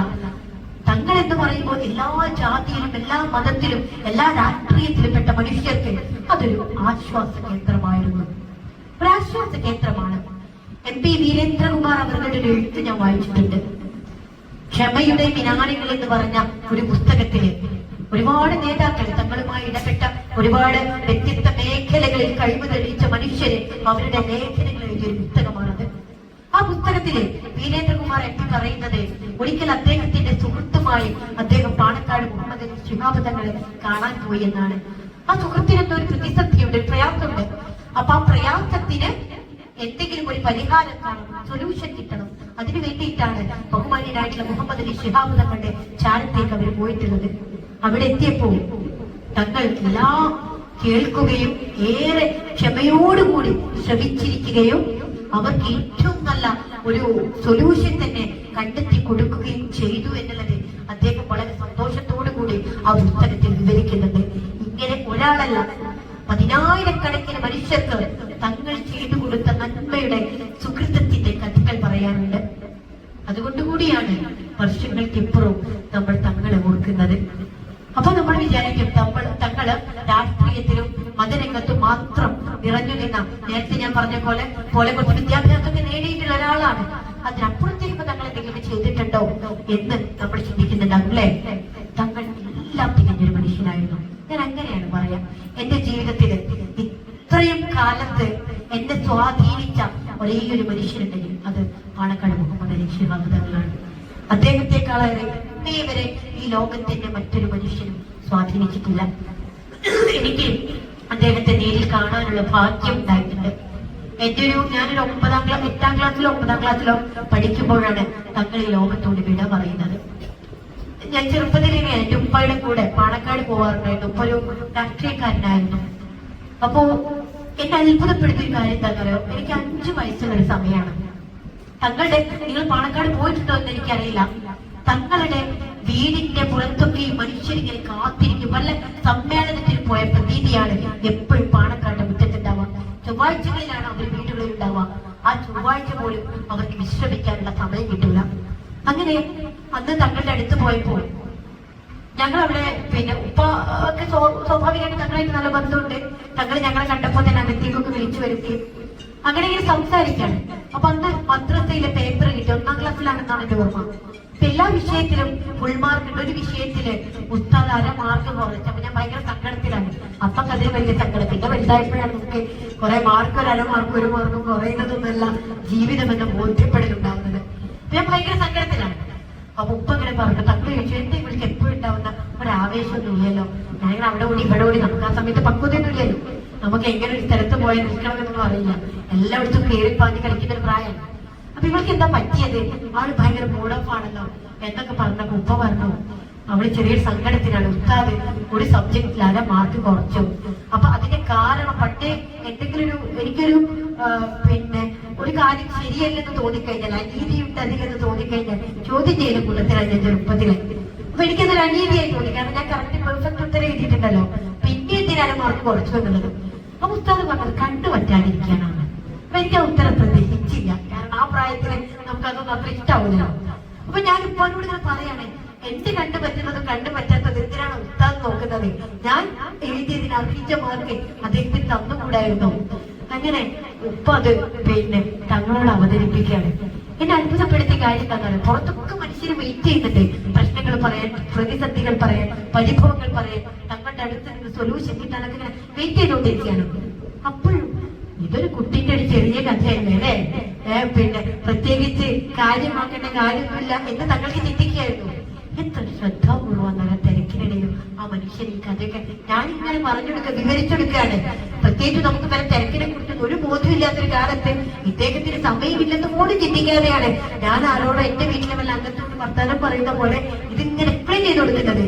തങ്ങൾ എന്ന് പറയുമ്പോൾ എല്ലാ ജാതിയിലും, എല്ലാ മതത്തിലും, എല്ലാ രാഷ്ട്രീയത്തിലും പെട്ട മനുഷ്യർക്ക് അതൊരു ആശ്വാസ കേന്ദ്രമായിരുന്നു, ഒരു ആശ്വാസ കേന്ദ്രമാണ്. MP വീരേന്ദ്രകുമാർ അവരുടെ ഒരു എഴുത്ത് ഞാൻ വായിച്ചിട്ടുണ്ട്. ക്ഷമയുടെ മിനാരങ്ങൾ എന്ന് പറഞ്ഞ ഒരു പുസ്തകത്തില് ഒരുപാട് നേതാക്കൾ, തങ്ങളുമായി ഇടപെട്ട ഒരുപാട് വ്യത്യസ്ത മേഖലകളിൽ കഴിവ് തെളിയിച്ച മനുഷ്യര് അവരുടെ ലേഖനങ്ങൾ എഴുതിയ ഒരു പുസ്തകമാണത്. ആ പുസ്തകത്തില് വീരേന്ദ്രകുമാർ MP പറയുന്നത്, ഒരിക്കൽ അദ്ദേഹത്തിന്റെ സുഹൃത്തുമായി അദ്ദേഹം പാണക്കാട് മുഹമ്മദ് അലി ശിഹാബ് തങ്ങളെ കാണാൻ പോയി എന്നാണ്. ആ സുഹൃത്തിനെന്തോ ഒരു പ്രതിസന്ധിയുണ്ട്, ഒരു പ്രയാസമുണ്ട്. അപ്പൊ ആ പ്രയാസത്തിന് എന്തെങ്കിലും ഒരു പരിഹാരം കാണും, സൊല്യൂഷൻ കിട്ടണം. അതിനു വേണ്ടിയിട്ടാണ് ബഹുമാന്യനായിട്ടുള്ള മുഹമ്മദ് അലി ശിഹാബ് തങ്ങളുടെ ചാരത്തേക്ക് അവർ പോയിട്ടുള്ളത്. അവിടെ എത്തിയപ്പോൾ തങ്ങൾ എല്ലാ കേൾക്കുകയും ഏറെ ക്ഷമയോടുകൂടി ശ്രമിച്ചിരിക്കുകയും അവർക്ക് ഏറ്റവും നല്ല ഒരു സൊല്യൂഷൻ തന്നെ കണ്ടെത്തി കൊടുക്കുകയും ചെയ്തു എന്നുള്ളത് അദ്ദേഹം വളരെ സന്തോഷത്തോടു കൂടി ആ പുസ്തകത്തിൽ വിവരിക്കുന്നുണ്ട്. ഇങ്ങനെ ഒരാളല്ല, 10,000-കണക്കിന് മനുഷ്യർക്ക് തങ്ങൾ ചെയ്തു കൊടുത്ത നന്മയുടെ സുകൃതത്തിന്റെ കഥകൾ പറയാറുണ്ട്. അതുകൊണ്ടുകൂടിയാണ് വർഷങ്ങൾക്കിപ്പുറവും നമ്മൾ തങ്ങളെ ഓർക്കുന്നത്. അപ്പൊ നമ്മൾ വിചാരിക്കും തങ്ങള് രാഷ്ട്രീയത്തിലും മതരംഗത്തും മാത്രം നിറഞ്ഞു നിന്ന, നേരത്തെ ഞാൻ പറഞ്ഞ പോലെ കുറച്ച് വിദ്യാഭ്യാസമൊക്കെ നേടിയിട്ടുള്ള ഒരാളാണ്. അതിനപ്പുറത്തേക്ക് തങ്ങൾ എന്തെങ്കിലും ചെയ്തിട്ടുണ്ടോ എന്ന് നമ്മൾ ചിന്തിക്കുന്നുണ്ടാവും അല്ലേ? തങ്ങൾ എല്ലാം തികഞ്ഞൊരു മനുഷ്യനായിരുന്നു. ഞാൻ അങ്ങനെയാണ് പറയാം. എന്റെ ജീവിതത്തില് ഇത്രയും കാലത്ത് എന്നെ സ്വാധീനിച്ച ഒരേ ഒരു മനുഷ്യനുണ്ടെങ്കിൽ അത് പാണക്കാട് മുഹമ്മദ് അലി ശിഹാബ് തങ്ങളാണ്. അദ്ദേഹത്തെക്കാളേറെ ഇന്നേ വരെ ഈ ലോകത്തിന്റെ മറ്റൊരു മനുഷ്യനും സ്വാധീനിച്ചിട്ടില്ല. എനിക്ക് അദ്ദേഹത്തെ നേരിൽ കാണാനുള്ള ഭാഗ്യം ഉണ്ടായിട്ടുണ്ട്. ഞാനൊരു 8ാം ക്ലാസ്സിലോ 9ാം ക്ലാസ്സിലോ പഠിക്കുമ്പോഴാണ് തങ്ങൾ ഈ ലോകത്തോട് വിട പറയുന്നത്. ഞാൻ ചെറുപ്പത്തിലേ എന്റെ ഉപ്പയുടെ കൂടെ പാണക്കാട് പോവാറുണ്ടായിരുന്നു. ഉപ്പ ഒരു രാഷ്ട്രീയക്കാരനായിരുന്നു. അപ്പോ എന്നെ അത്ഭുതപ്പെടുത്തിയ കാര്യം എന്താണെന്നറിയോ? എനിക്ക് 5 വയസ്സുള്ള ഒരു സമയമാണ്. നിങ്ങൾ പാണക്കാട് പോയിട്ടുണ്ടോ എന്ന് എനിക്കറിയില്ല. തങ്ങളുടെ വീടിന്റെ പുറത്തൊക്കെ ഈ മനുഷ്യരിങ്ങനെ കാത്തിരിക്കും. വല്ല സമ്മേളനത്തിൽ പോയ പ്രതീതിയാണ് എപ്പോഴും പാണക്കാട് മുറ്റത്തുണ്ടാവുക. ചൊവ്വാഴ്ചകളിലാണ് അവർ വീടുകളിൽ ഉണ്ടാവുക. ആ ചൊവ്വാഴ്ച പോലും അവർക്ക് വിശ്രമിക്കാനുള്ള സമയം കിട്ടില്ല. അങ്ങനെ അന്ന് തങ്ങളുടെ അടുത്ത് പോയപ്പോൾ ഞങ്ങൾ അവിടെ ഉപ്പ ഒക്കെ സ്വാഭാവികമായിട്ട് തങ്ങളായിട്ട് നല്ല ബന്ധമുണ്ട്. തങ്ങൾ ഞങ്ങളെ കണ്ടപ്പോൾ തന്നെ അകത്തേക്കൊക്കെ വിളിച്ചു വരുത്തി അങ്ങനെ ഇങ്ങനെ സംസാരിക്കാണ്. അപ്പൊ അന്ന് മദ്രസയിലെ പേപ്പർ കിട്ടി. 1ാം ക്ലാസ്സിലാണെന്നാണ് എന്റെ ഓർമ്മ. എല്ലാ വിഷയത്തിലും ഫുൾ മാർക്ക് ഉണ്ട്. ഒരു വിഷയത്തില് ഉസ്താദ് 1/2 മാർക്ക് കുറച്ചു. അപ്പൊ ഞാൻ ഭയങ്കര സങ്കടത്തിലാണ്. അപ്പൊ അതിന് വലിയ സങ്കടം. പിന്നെ വലുതായപ്പോഴാണ് നമുക്ക് കുറെ മാർക്ക് 1/2 മാർക്ക് 1 മാർക്കും കുറയുന്നതൊന്നുമല്ല ജീവിതം എന്ന ബോധ്യപ്പെടലുണ്ടാവുന്നത്. ഞാൻ ഭയങ്കര സങ്കടത്തിലാണ്. അപ്പൊ ഉപ്പ ഇങ്ങനെ പറഞ്ഞു, തങ്ങൾ ചോദിച്ചു എന്താ ഇവർക്ക് എപ്പോഴും ഉണ്ടാവുന്ന ഒരാവേശമൊന്നും ഇല്ലല്ലോ? ഞാനിങ്ങനെ അവിടെ ഓടി ഇവിടെ ഓടി, നമുക്ക് ആ സമയത്ത് പക്വതയൊന്നും ഇല്ലല്ലോ. നമുക്ക് എങ്ങനെ ഒരു സ്ഥലത്ത് പോയാൽ നിൽക്കണമെന്നൊന്നും അറിയില്ല. എല്ലായിടത്തും കയറിപ്പാഞ്ഞ് കളിക്കുന്ന ഒരു പ്രായമാണ്. അപ്പൊ ഇവൾക്ക് എന്താ പറ്റിയത്? ആള് ഭയങ്കര മൂഡ് ഓഫ് ആണല്ലോ എന്നൊക്കെ പറഞ്ഞപ്പോ ഉപ്പ പറഞ്ഞു അവള് ചെറിയൊരു സങ്കടത്തിലാണ്. ഉസ്താദ് ഒരു സബ്ജക്റ്റിൽ 1/2 മാർക്ക് കുറച്ചു. അപ്പൊ അതിന്റെ കാരണം പണ്ടേ എന്തെങ്കിലും എനിക്കൊരു ഒരു കാര്യം ശരിയല്ലെന്ന് തോന്നിക്കഴിഞ്ഞാൽ, അനീതിയുണ്ട് അതിലെന്ന് തോന്നിക്കഴിഞ്ഞാൽ ചോദ്യം ചെയ്യലും കൂട്ടത്തിലാണ് ഞാൻ ചെറുപ്പത്തില്. അപ്പൊ എനിക്കതൊരു അനീതിയായി തോന്നി. കാരണം ഞാൻ കറക്റ്റ് പെർഫെക്റ്റ് ഉത്തരം എഴുതിയിട്ടുണ്ടല്ലോ. പിന്നെ എന്തിനാണ് മാർക്ക് കുറച്ചു എന്നുള്ളത്. അപ്പൊ ഉസ്താദ് പറഞ്ഞത് കണ്ടുപറ്റാതിരിക്കാനാണ്. അപ്പൊ എനിക്ക് ആ ഉത്തരം പ്രതീക്ഷിച്ചില്ല. കാരണം ആ പ്രായത്തില് നമുക്കതൊന്നും അത്ര ഇഷ്ടാവില്ല. അപ്പൊ ഞാൻ ഉപ്പാനോട് ഞാൻ പറയാണ്, എന്റെ കണ്ടുപറ്റുന്നതും കണ്ടുപറ്റാത്തത് എന്തിനാണ് ഉസ്താദ് നോക്കുന്നത്? ഞാൻ എഴുതിയതിന് അർഹിച്ച മാർക്ക് അദ്ദേഹത്തിന് തന്നുകൂടായിരുന്നു. അങ്ങനെ ഉപ്പ അത് തങ്ങളോട് അവതരിപ്പിക്കുകയാണ്. എന്നെ അത്ഭുതപ്പെടുത്തിയ കാര്യം തന്നാണ്. പുറത്തൊക്കെ മനുഷ്യര് വെയിറ്റ് ചെയ്യുന്നുണ്ട്, പ്രശ്നങ്ങൾ പറയാൻ, പ്രതിസന്ധികൾ പറയാൻ, പരിഭവങ്ങൾ പറയാൻ, തങ്ങളുടെ അടുത്ത് നിന്ന് സൊല്യൂഷൻ കിട്ടാനൊക്കെ ഇങ്ങനെ വെയിറ്റ് ചെയ്തുകൊണ്ടിരിക്കുകയാണ്. അപ്പോഴും ഇതൊരു കുട്ടിന്റെ ഒരു ചെറിയ കഥയല്ലേ അല്ലേ? പ്രത്യേകിച്ച് കാര്യമാക്കേണ്ട കാര്യമൊന്നുമില്ല എന്ന് തങ്ങൾക്ക് ചിന്തിക്കുകയായിരുന്നു. എത്ര ശ്രദ്ധാപൂർവ്വം നല്ല തിരക്കിനിടയിലും ആ മനുഷ്യൻ ഈ കഥയൊക്കെ ഞാനിങ്ങനെ പറഞ്ഞെടുക്കുക, വിവരിച്ചെടുക്കുകയാണ്. പ്രത്യേകിച്ച് നമുക്ക് തന്നെ തിരക്കിനെ കുറിച്ച് ഒരു ബോധമില്ലാത്തൊരു കാലത്ത് ഇദ്ദേഹത്തിന് സമയമില്ലെന്ന് പോലും ചിന്തിക്കാതെയാണ് ഞാൻ ആരോടോ എന്റെ വീട്ടിലെ വല്ല അംഗത്തോട് വർത്തമാനം പറയുന്ന പോലെ ഇതിങ്ങനെ എക്സ്പ്ലെയിൻ ചെയ്ത് കൊടുക്കുന്നത്.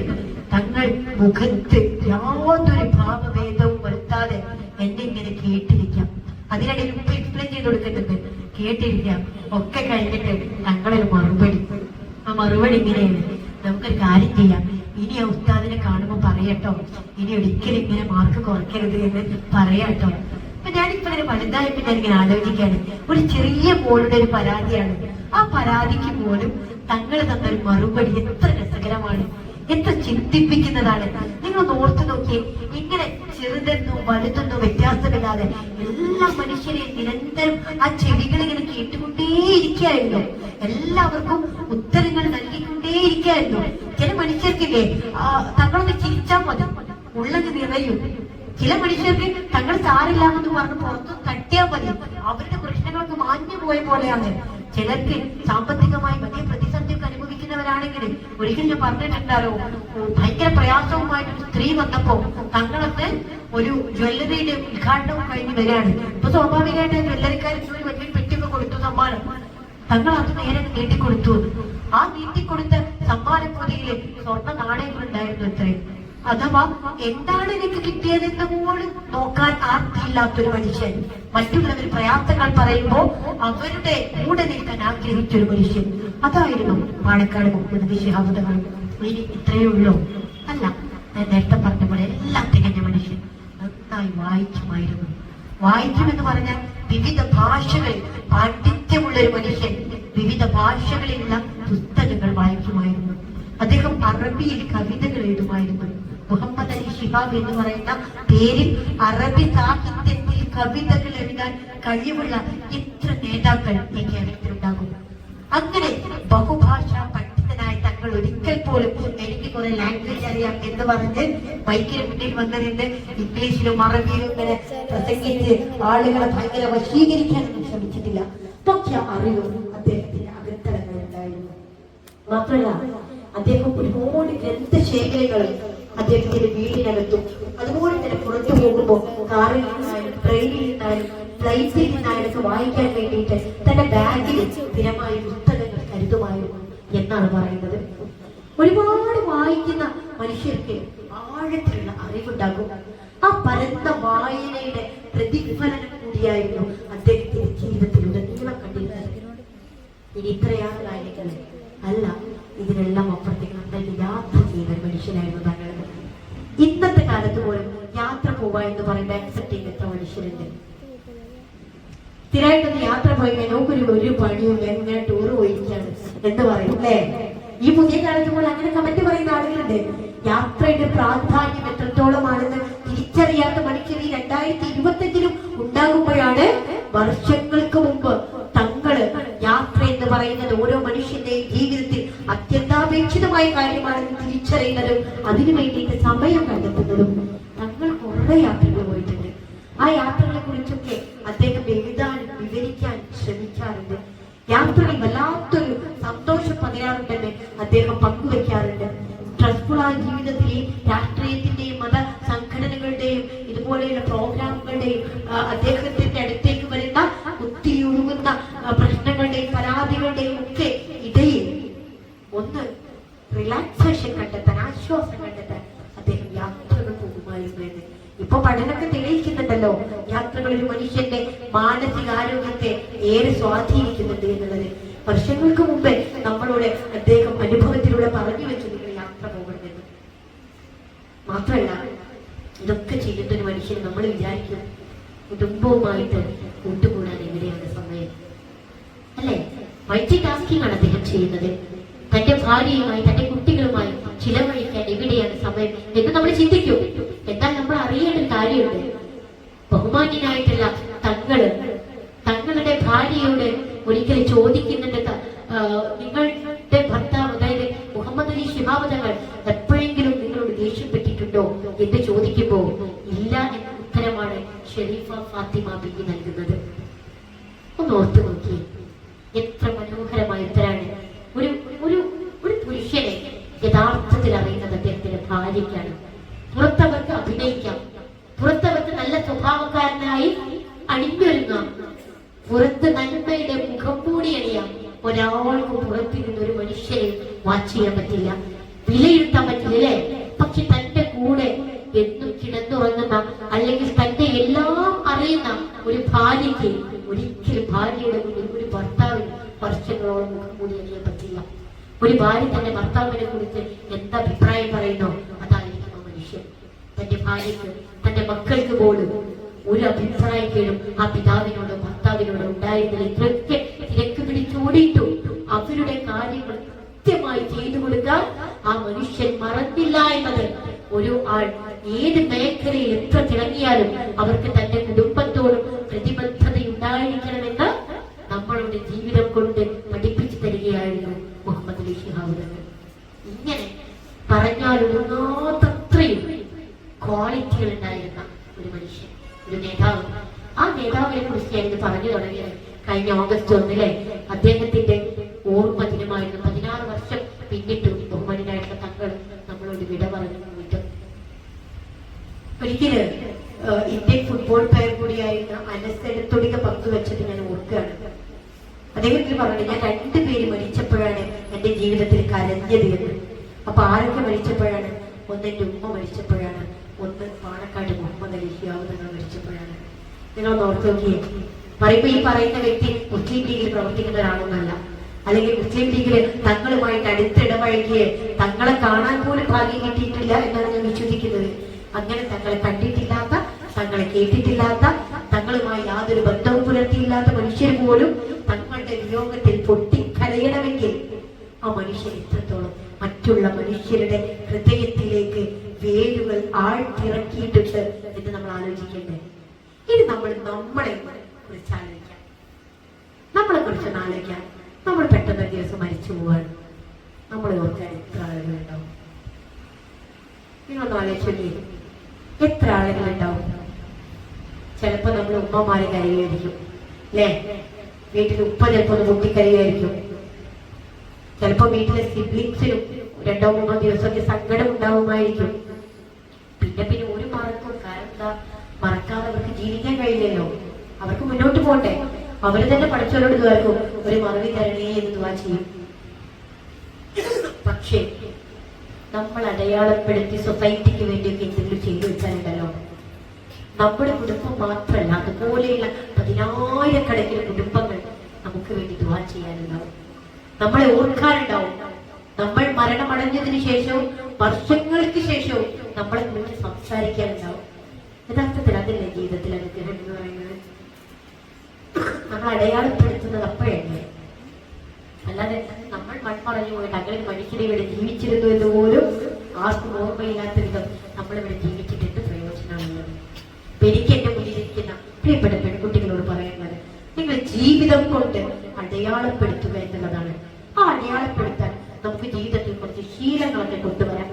തങ്ങൾ മുഖത്ത് യാതൊരു ഭാവഭേദവും വരുത്താതെ എന്നെ ഇങ്ങനെ കേട്ടിരിക്കാം. അതിനിടയിൽ ഉപ്പ് എക്സ്പ്ലെയിൻ ചെയ്ത് കൊടുക്കുന്നുണ്ട്, കേട്ടിരിക്കാം. ഒക്കെ കഴിഞ്ഞിട്ട് തങ്ങളൊരു മറുപടി. ആ മറുപടി ഇങ്ങനെയാണ്, നമുക്കൊരു കാര്യം ചെയ്യാം, ഇനി ആ ഉസ്താദിനെ കാണുമ്പോൾ പറയട്ടോ, ഇനി ഒരിക്കലും ഇങ്ങനെ മാർക്ക് കുറയ്ക്കരുത് എന്ന് പറയാട്ടോ. അപ്പൊ ഞാനിപ്പോ ഇങ്ങനെ വലുതായപ്പോ ഞാൻ ഇങ്ങനെ ആലോചിക്കാണ്, ഒരു ചെറിയ മോളുടെ ഒരു പരാതിയാണ്. ആ പരാതിക്ക് പോലും തങ്ങൾ തന്നൊരു മറുപടി എത്ര രസകരമാണ്, എത്ര ചിന്തിപ്പിക്കുന്നതാണ്. നിങ്ങൾ ഓർത്തു നോക്കിയേ, ഇങ്ങനെ ചെറുതെന്നോ വലുതെന്നോ വ്യത്യാസമില്ലാതെ എല്ലാ മനുഷ്യരെയും നിരന്തരം ആ ചെവികൾ ഇങ്ങനെ കേട്ടുകൊണ്ടേയിരിക്കായിരുന്നു. എല്ലാവർക്കും ഉത്തരങ്ങൾ നൽകിക്കൊണ്ടേയിരിക്കായിരുന്നു. ചില മനുഷ്യർക്കില്ലേ തങ്ങളൊന്ന് ചിരിച്ചാൽ മതി ഉള്ളത് നിറയും. ചില മനുഷ്യർക്ക് തങ്ങൾ സാരില്ലാമെന്ന് പറഞ്ഞ് പുറത്തു തട്ടിയാൽ മതി അവരുടെ പ്രശ്നങ്ങൾക്ക് മാഞ്ഞു പോയ പോലെയാണ്. ചിലർക്ക് സാമ്പത്തികമായി വലിയ പ്രതിസന്ധിയൊക്കെ അനുഭവിക്കുന്നവരാണെങ്കിൽ ഒരിക്കലും ഞാൻ പറഞ്ഞിട്ടുണ്ടാലോ, ഭയങ്കര പ്രയാസവുമായിട്ടൊരു സ്ത്രീ വന്നപ്പോ തങ്ങളൊന്ന് ഒരു ജ്വല്ലറിയുടെ ഉദ്ഘാടനവും കഴിഞ്ഞ് വരികയാണ്. ഇപ്പൊ സ്വാഭാവികമായിട്ട് ജ്വല്ലറിക്കാർക്ക് ഒരു വലിയ പെട്ടിയൊക്കെ കൊടുത്തു സമ്മാനം. തങ്ങൾ അത് നേരെ നീട്ടിക്കൊടുത്തു. ആ നീട്ടിക്കൊടുത്ത സമ്മാന പൊതിയില് സ്വർണ്ണ നാണയങ്ങൾ ഉണ്ടായിരുന്നു. എത്രയും അഥവാ എന്താണ് എനിക്ക് കിട്ടിയതെന്ന് പോലും നോക്കാൻ ആർത്തിയില്ലാത്തൊരു മനുഷ്യൻ, മറ്റുള്ളവർ പ്രയാസങ്ങൾ പറയുമ്പോൾ അവരുടെ കൂടെ നിൽക്കാൻ ആഗ്രഹിച്ചൊരു മനുഷ്യൻ, അതായിരുന്നു പാണക്കാട് മുഹമ്മദ് ശിഹാബ് തങ്ങൾ. ഇനി ഇത്രയേ ഉള്ളൂ? അല്ല, ഞാൻ നേരത്തെ പറഞ്ഞ പോലെ എല്ലാം തികഞ്ഞ മനുഷ്യൻ. നന്നായി വായിക്കുമായിരുന്നു. വായിക്കുമെന്ന് പറഞ്ഞാൽ വിവിധ ഭാഷകളിൽ പാണ്ഡിത്യമുള്ള ഒരു മനുഷ്യൻ വിവിധ ഭാഷകളിലുള്ള പുസ്തകങ്ങൾ വായിക്കുമായിരുന്നു. അദ്ദേഹം അറബിയിൽ കവിതകൾ എഴുതുമായിരുന്നു. മുഹമ്മദ് അലി ശിഹാബ് എന്ന് പറയുന്ന പേരിൽ അറബി സാഹിത്യത്തിൽ കവിതകൾ എഴുതാൻ കഴിവുള്ള എത്ര നേതാക്കൾ ഈ കേരളത്തിലുണ്ടാകും? അങ്ങനെ ബഹുഭാഷാ പണ്ഡിതനായ തങ്ങൾ ഒരിക്കൽ പോലും എനിക്ക് കുറെ ലാംഗ്വേജ് അറിയാം എന്ന് പറഞ്ഞ് മൈക്കിന് മുന്നിൽ വന്നതിന്റെ ഇംഗ്ലീഷിലും അറബിയിലും ഇങ്ങനെ പ്രസംഗിച്ച് ആളുകളെ ഭയങ്കര വശീകരിക്കാനൊന്നും ശ്രമിച്ചിട്ടില്ല. പക്ഷെ അറിവും അദ്ദേഹത്തിന്റെ അകത്തളങ്ങളുണ്ടായിരുന്നു. മാത്രമല്ല, അദ്ദേഹം ഒരുപാട് ഗ്രന്ഥശേഖരങ്ങൾ അദ്ദേഹത്തിന്റെ വീടിനകത്തും അതുപോലെ തന്നെ പുറത്തു പോകുമ്പോൾ കാറിൽ നിന്നായാലും ട്രെയിനിൽ നിന്നായാലും ഫ്ലൈറ്റിൽ നിന്നായാലും വായിക്കാൻ വേണ്ടിയിട്ട് തന്റെ ബാഗിൽ സ്ഥിരമായ പുസ്തകങ്ങൾ കരുതുമായിരുന്നു എന്നാണ് പറയുന്നത്. ഒരുപാട് വായിക്കുന്ന മനുഷ്യർക്ക് ആഴത്തിലുള്ള അറിവുണ്ടാകും. ആ പരന്ന വായനയുടെ പ്രതിഫലനം കൂടിയായിരുന്നു അദ്ദേഹത്തിന്റെ ജീവിതത്തിലൂടെ നീളം കണ്ടിരുന്നത്. ഇനി ഇത്രയാണ് കാര്യങ്ങൾ അല്ല, ഇതിനെല്ലാം അപ്പുറത്തേക്ക് നന്നായിട്ട് യാത്ര ചെയ്യുന്ന ഒരു മനുഷ്യനായിരുന്നു താങ്കൾ. ഇന്നത്തെ കാലത്ത് പോലും യാത്ര പോവാ എന്ന് പറയുമ്പോൾ അക്സെപ്റ്റ് ചെയ്യുന്ന എത്ര മനുഷ്യരുണ്ട്? സ്ഥിരമായിട്ടൊന്ന് യാത്ര പോയി കഴിഞ്ഞാൽ ഒരു പണിയും എങ്ങനെ ടൂർ പോയിരിക്കാണ് എന്ന് പറയും അല്ലേ? ഈ പുതിയ കാലത്ത് പോലും അങ്ങനെ കമന്റ് പറയുന്ന ആളുകളുണ്ട്. യാത്രയുടെ പ്രാധാന്യം എത്രത്തോളമാണെന്ന് തിരിച്ചറിയാത്ത മനുഷ്യർ ഈ 2025 ഉണ്ടാകുമ്പോഴാണ് വർഷങ്ങൾക്ക് മുമ്പ് തങ്ങള് യാത്ര എന്ന് പറയുന്നത് ഓരോ മനുഷ്യന്റെയും ജീവിതത്തിൽ അത്യന്താപേക്ഷിതമായ കാര്യമാണെന്ന് തിരിച്ചറിയുന്നതും അതിനു വേണ്ടിയിട്ട് സമയം കണ്ടെത്തുന്നതും. തങ്ങൾ കുറെ യാത്രകൾ പോയിട്ടുണ്ട്. ആ യാത്രകളെ കുറിച്ചൊക്കെ അദ്ദേഹം എഴുതാനും വിവരിക്കാൻ ശ്രമിക്കാറുണ്ട്. യാത്രകൾ വല്ലാത്തൊരു സന്തോഷം പകരാറുണ്ടെന്ന് അദ്ദേഹം പങ്കുവെക്കാറുണ്ട്. സ്ട്രെസ്ഫുൾ ആയ ജീവിതത്തിൽ രാഷ്ട്രീയത്തിന്റെയും മത സംഘടനകളുടെയും ഇതുപോലെയുള്ള പ്രോഗ്രാമുകളുടെയും അദ്ദേഹത്തിന്റെ അടുത്തേക്ക് വരുന്ന കുത്തിയൊഴുകുന്ന പ്രശ്നങ്ങളുടെയും പരാതികളുടെയും ഒക്കെ ഇടയിൽ ഒന്ന് റിലാക്സേഷൻ കണ്ടെത്താൻ, ആശ്വാസം കണ്ടെത്താൻ അദ്ദേഹം യാത്രകൾ പോകുമായിരുന്നു എന്ന് ഇപ്പൊ പഠനമൊക്കെ തെളിയിക്കുന്നുണ്ടല്ലോ. യാത്രകൾ ഒരു മനുഷ്യന്റെ മാനസികാരോഗ്യത്തെ ഏറെ സ്വാധീനിക്കുന്നുണ്ട് എന്നുള്ളത്. വർഷങ്ങൾക്ക് മുമ്പേ നമ്മളോട് അദ്ദേഹം അനുഭവത്തിലൂടെ പറഞ്ഞു വെച്ചു, നിങ്ങൾ യാത്ര പോകണമെന്ന്. മാത്രമല്ല, ഇതൊക്കെ ചെയ്യുന്ന ഒരു മനുഷ്യൻ നമ്മൾ വിചാരിക്കും കുടുംബവുമായിട്ട് കൂട്ടുകൂടാൻ എവിടെയാണ് സമയം അല്ലെ? മൾട്ടി ടാസ്കിംഗ് ആണ് അദ്ദേഹം ചെയ്യുന്നത്. തന്റെ ഭാര്യയുമായി തന്റെ കുട്ടികളുമായി ചിലവഴിക്കാൻ എവിടെയാണ് സമയം എന്ന് നമ്മൾ ചിന്തിക്കും. എന്നാൽ നമ്മൾ അറിയേണ്ട ഒരു കാര്യമുണ്ട്. ബഹുമാന്യനായിട്ടുള്ള തങ്ങളുടെ ഭാര്യയോട് ഒരിക്കൽ ചോദിക്കുന്നുണ്ട്, നിങ്ങളുടെ ഭർത്താവ് അതായത് മുഹമ്മദ് അലി ശിഹാബ് തങ്ങൾ എപ്പോഴെങ്കിലും നിങ്ങളോട് ദേഷ്യപ്പെട്ടിട്ടുണ്ടോ എന്ന് ചോദിക്കുമ്പോ ഇല്ല എന്ന ഉത്തരമാണ് ഷെരീഫ ഫാത്തിമ ബീവി നൽകുന്നത്. ഒന്ന് ഓർത്തു നോക്കി, എത്ര മനോഹരമായ ഉത്തരാണ്. ഒരു ഒരു ഒരു പുരുഷനെ യഥാർത്ഥത്തിൽ അറിയുന്നത് അദ്ദേഹത്തിന്റെ ഭാര്യയ്ക്കാണ്. പുറത്തവർക്ക് അഭിനയിക്കാം, പുറത്തവർക്ക് നല്ല സ്വഭാവക്കാരനായി അണിഞ്ഞൊരുങ്ങാം, പുറത്ത് നന്മയുടെ മുഖം കൂടി അണിയാം. ഒരാൾക്കും പുറത്തിരുന്ന ഒരു മനുഷ്യനെ വാച്ച് ചെയ്യാൻ പറ്റില്ല, വിലയിരുത്താൻ പറ്റില്ല അല്ലേ? പക്ഷെ തന്റെ കൂടെ എന്നും കിടന്നുറങ്ങുന്ന അല്ലെങ്കിൽ തന്റെ എല്ലാം അറിയുന്ന ഒരു ഭാര്യയ്ക്ക് ഒരിക്കലും ഭാര്യയുടെ മുന്നിൽ ഒരു ഭർത്താവിന് വർഷങ്ങളോളം മുഖം കൂടി അണിയാൻ പറ്റില്ല. ഒരു ഭാര്യ തന്റെ ഭർത്താവിനെ കുറിച്ച് എന്താ അഭിപ്രായം പറയുന്നോ അതായിരിക്കും ആ മനുഷ്യൻ. തന്റെ ഭാര്യക്ക് തന്റെ മക്കൾക്ക് പോലും ഒരു അഭിപ്രായക്കേടും ആ പിതാവിനോടോ ഭർത്താവിനോടോ ഉണ്ടായിരുന്നില്ല. ഇത്രയൊക്കെ തിരക്ക് പിടിച്ചോടിയിട്ടു അവരുടെ കാര്യങ്ങൾ കൃത്യമായി ചെയ്തു കൊടുക്കാൻ ആ മനുഷ്യൻ മറന്നില്ല എന്നത് ഒരു ആൾ ഏത് മേഖലയിൽ എത്ര തിളങ്ങിയാലും അവർക്ക് തന്റെ കുടുംബത്തോടും പ്രതിബദ്ധത ഉണ്ടായിരിക്കണമെന്ന് നമ്മളുടെ ജീവിതം കൊണ്ട് പഠിപ്പിച്ചു തരികയായിരുന്നു മുഹമ്മദ് അലി ശിഹാബ് തങ്ങൾ. ഇങ്ങനെ പറഞ്ഞാലൊരുങ്ങാത്തത്രയും ക്വാളിറ്റികൾ ഉണ്ടായിരുന്ന ഒരു മനുഷ്യൻ, ഒരു നേതാവ്. ആ നേതാവിനെ കുറിച്ച് ഞാനിത് പറഞ്ഞു തുടങ്ങിയത് കഴിഞ്ഞ ഓഗസ്റ്റ് 1 അദ്ദേഹത്തിന്റെ ഓർമ്മ ദിനമായിരുന്നു. 16 വർഷം പിന്നിട്ടു ബഹുമാനായിട്ടുള്ള തങ്ങൾ നമ്മളോട് വിട പറഞ്ഞു പോയിട്ട്. ഒരിക്കല് ഇന്ത്യൻ ഫുട്ബോൾ പ്ലെയർ കൂടിയായിരുന്ന അനസെടുത്തൊടിക പങ്കുവെച്ചത് ഞാൻ ഓർക്കുകയാണ്. അദ്ദേഹത്തിൽ പറഞ്ഞു, ഞാൻ 2 പേര് മരിച്ചപ്പോഴാണ് എന്റെ ജീവിതത്തിൽ കരഞ്ഞത് എന്ന്. അപ്പൊ ആരൊക്കെ മരിച്ചപ്പോഴാണ്? ഒന്ന് എൻ്റെ ഉമ്മ മരിച്ചപ്പോഴാണ്, ഒന്ന് പാണക്കാട് മുഹമ്മദ് അലി ശിഹാബ് തങ്ങൾ മരിച്ചപ്പോഴാണ്. നിങ്ങൾ ഓർത്ത് നോക്കിയേ. പറയുമ്പോൾ ഈ പറയുന്ന വ്യക്തി മുസ്ലിം ലീഗിൽ പ്രവർത്തിക്കുന്ന ഒരാളൊന്നല്ല, അല്ലെങ്കിൽ മുസ്ലിം ലീഗിൽ തങ്ങളുമായിട്ട് അടുത്തിടപഴകിയ തങ്ങളെ കാണാൻ പോലും ഭാഗ്യം കിട്ടിയിട്ടില്ല എന്നാണ് ഞാൻ വിശ്വസിക്കുന്നത്. അങ്ങനെ തങ്ങളെ കണ്ടിട്ടില്ലാത്ത, തങ്ങളെ കേട്ടിട്ടില്ലാത്ത, തങ്ങളുമായി യാതൊരു ബന്ധവും പുലർത്തിയില്ലാത്ത മനുഷ്യർ പോലും തങ്ങളുടെ വിയോഗത്തിൽ പൊട്ടിക്കരയണമെങ്കിൽ ആ മനുഷ്യൻ എത്രത്തോളം മറ്റുള്ള മനുഷ്യരുടെ ഹൃദയത്തിലേക്ക് വേരുകൾ ആഴ്ത്തിറക്കിയിട്ടുണ്ട് എന്ന് നമ്മൾ ആലോചിക്കണ്ടേ? ഇനി നമ്മളെ കുറിച്ച് ആലോചിക്കാം, നമ്മളെ കുറിച്ച് ആലോചിക്കാം. നമ്മൾ പെട്ടെന്ന് ഒരു ദിവസം മരിച്ചു പോവാണ്, നമ്മളെ ഓർക്കാൻ എത്ര ആളുകളുണ്ടാവും? നിങ്ങളൊന്ന് ആലോചിച്ചേ, എത്ര ആളുകളുണ്ടാവും? ചിലപ്പോ നമ്മൾ ഉമ്മമാരെ കരയുമായിരിക്കും അല്ലേ? വീട്ടിൽ ഉപ്പ ചിലപ്പോ ഒന്ന് പൊട്ടിക്കരയുമായിരിക്കും. ചിലപ്പോ വീട്ടിലെ സിബ്ലിങ്സിനും 2-3 ദിവസമൊക്കെ സങ്കടം ഉണ്ടാവുമായിരിക്കും. പിന്നെ ഒരു മറക്കും. കാരണം എന്താ? മറക്കാതെ അവർക്ക് ജീവിക്കാൻ കഴിയില്ലല്ലോ, അവർക്ക് മുന്നോട്ട് പോകണ്ടേ. അവര് തന്നെ പഠിച്ചവരോട് ഇതുവരെക്കും ഒരു മറവി തരണേ എന്ന് ദുആ ചെയ്യും. പക്ഷേ നമ്മൾ അടയാളപ്പെടുത്തി സൊസൈറ്റിക്ക് വേണ്ടിയൊക്കെ എന്തെങ്കിലും ചെയ്തു വെച്ചാലുണ്ടല്ലോ, നമ്മുടെ കുടുംബം മാത്രമല്ല, അതുപോലെയുള്ള 10,000-കണക്കിന് കുടുംബങ്ങൾ നമുക്ക് വേണ്ടി ദുആ ചെയ്യാനുണ്ടാവും, നമ്മളെ ഓർക്കാനുണ്ടാവും. നമ്മൾ മരണമടഞ്ഞതിന് ശേഷവും വർഷങ്ങൾക്ക് ശേഷവും നമ്മളെ കുറിച്ച് സംസാരിക്കാനുണ്ടാവും. യഥാർത്ഥത്തിൽ അതല്ലേ ജീവിതത്തിൽ അനുഗ്രഹം എന്ന് പറയുന്നത്? നമ്മൾ അടയാളപ്പെടുത്തുന്നത് അപ്പോഴല്ലേ? അല്ലാതെ നമ്മൾ മൺമറഞ്ഞു പോയിട്ട് അങ്ങനെ മനുഷ്യരെ ഇവിടെ ജീവിച്ചിരുന്നു എന്ന് പോലും ആർക്കും ഓർമ്മയില്ലാത്ത വിധം നമ്മളിവിടെ ജീവിച്ചിട്ട് പ്രയോജനമുള്ളത്. എനിക്ക് എന്റെ മുന്നിലിരിക്കുന്ന പ്രിയപ്പെട്ട പെൺകുട്ടികളോട് പറയുന്നത്, നിങ്ങൾ ജീവിതം കൊണ്ട് അടയാളപ്പെടുത്തുക എന്നുള്ളതാണ്. ആ അടയാളപ്പെടുത്താൻ നമുക്ക് ജീവിതത്തിൽ കുറച്ച് ശീലങ്ങളൊക്കെ കൊണ്ടുവരാം.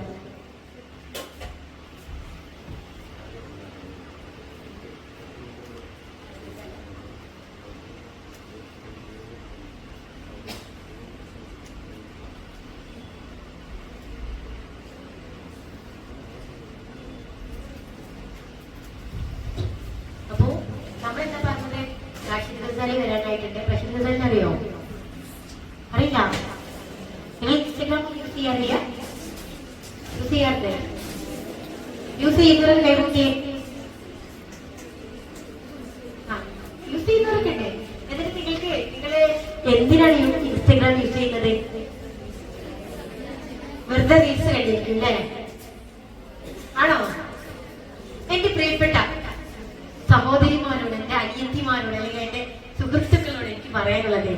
അപ്പോ നമ്മളെന്താ പറഞ്ഞത്? റാഷിദ് ഗസാലി വരാനായിട്ടുണ്ട്. റാഷിദ് ഗസാലിനെ അറിയോ? അറിയില്ല? നിങ്ങൾ ഇൻസ്റ്റഗ്രാം യൂസ് ചെയ്യാറില്ല? യൂസ് ചെയ്യാറുണ്ട്? യൂസ് ചെയ്യുന്നവരെ കൈവക്കി യൂസ് ചെയ്യുന്നവരൊക്കെ ഉണ്ട്. എന്നിട്ട് നിങ്ങള് എന്തിനാണ് ഇൻസ്റ്റഗ്രാം യൂസ് ചെയ്യുന്നത്? വെറുതെ റീൽസ് കണ്ടിരിക്കും അല്ലേ? ആണോ? എന്റെ പ്രിയപ്പെട്ട സഹോദരിമാരോട്, എന്റെ അനിയത്തിമാരോട്, അല്ലെങ്കിൽ എന്റെ സുഹൃത്തുക്കളോട് എനിക്ക് പറയാനുള്ളത്,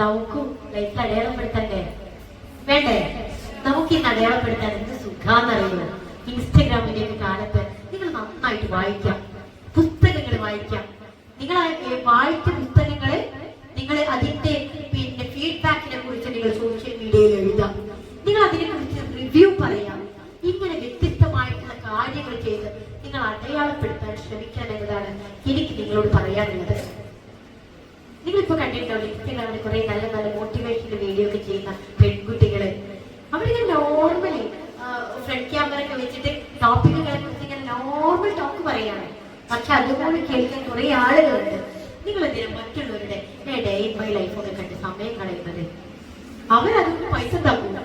നമുക്കും ലൈഫിൽ അടയാളപ്പെടുത്തണ്ടേ? വേണ്ടേ? നമുക്ക് ഇന്ന് അടയാളപ്പെടുത്താൻ എന്ത് സുഖാന്നറിയുമോ? ഇൻസ്റ്റഗ്രാമിന്റെ ഒരു കാലത്ത് നിങ്ങൾ നന്നായിട്ട് വായിക്കാം, പുസ്തകങ്ങൾ വായിക്കാം. നിങ്ങൾ വായിച്ച പുസ്തകങ്ങള് നിങ്ങൾ അതിന്റെ ഫീഡ്ബാക്കിനെ കുറിച്ച് നിങ്ങൾ സോഷ്യൽ മീഡിയയിൽ എഴുതാം, നിങ്ങൾ അതിനെ കുറിച്ച് റിവ്യൂ പറയാം. ഇങ്ങനെ വ്യത്യസ്തമായിട്ടുള്ള കാര്യങ്ങൾ ചെയ്ത് നിങ്ങൾ അടയാളപ്പെടുത്താൻ ശ്രമിക്കാൻ എന്നതാണ് എനിക്ക് നിങ്ങളോട് പറയാനുള്ളത്. നിങ്ങളിപ്പോ കണ്ടിട്ടുണ്ടോ ഇൻസ്റ്റഗ്രാമിൽ കുറെ നല്ല നല്ല മോട്ടിവേഷന്റെ വീഡിയോ ഒക്കെ ചെയ്യുന്ന പെൺകുട്ടികള്? അവരിങ്ങനെ നോർമലി ഫ്രണ്ട് ക്യാമറ ഒക്കെ വെച്ചിട്ട് ടോപ്പിക്കുകളെ കുറിച്ച് ഇങ്ങനെ നോർമൽ ടോക്ക് പറയാണ്. പക്ഷെ അതുപോലെ കേൾക്കാൻ കുറെ ആളുകളുണ്ട്. നിങ്ങൾ എന്തിനാ മറ്റുള്ളവരുടെ ഡേ ഇൻ മൈ ലൈഫ് ഒക്കെ കണ്ട് സമയം കളയുന്നത്? അവരതൊന്നും പൈസ ഉണ്ടാക്കൂല,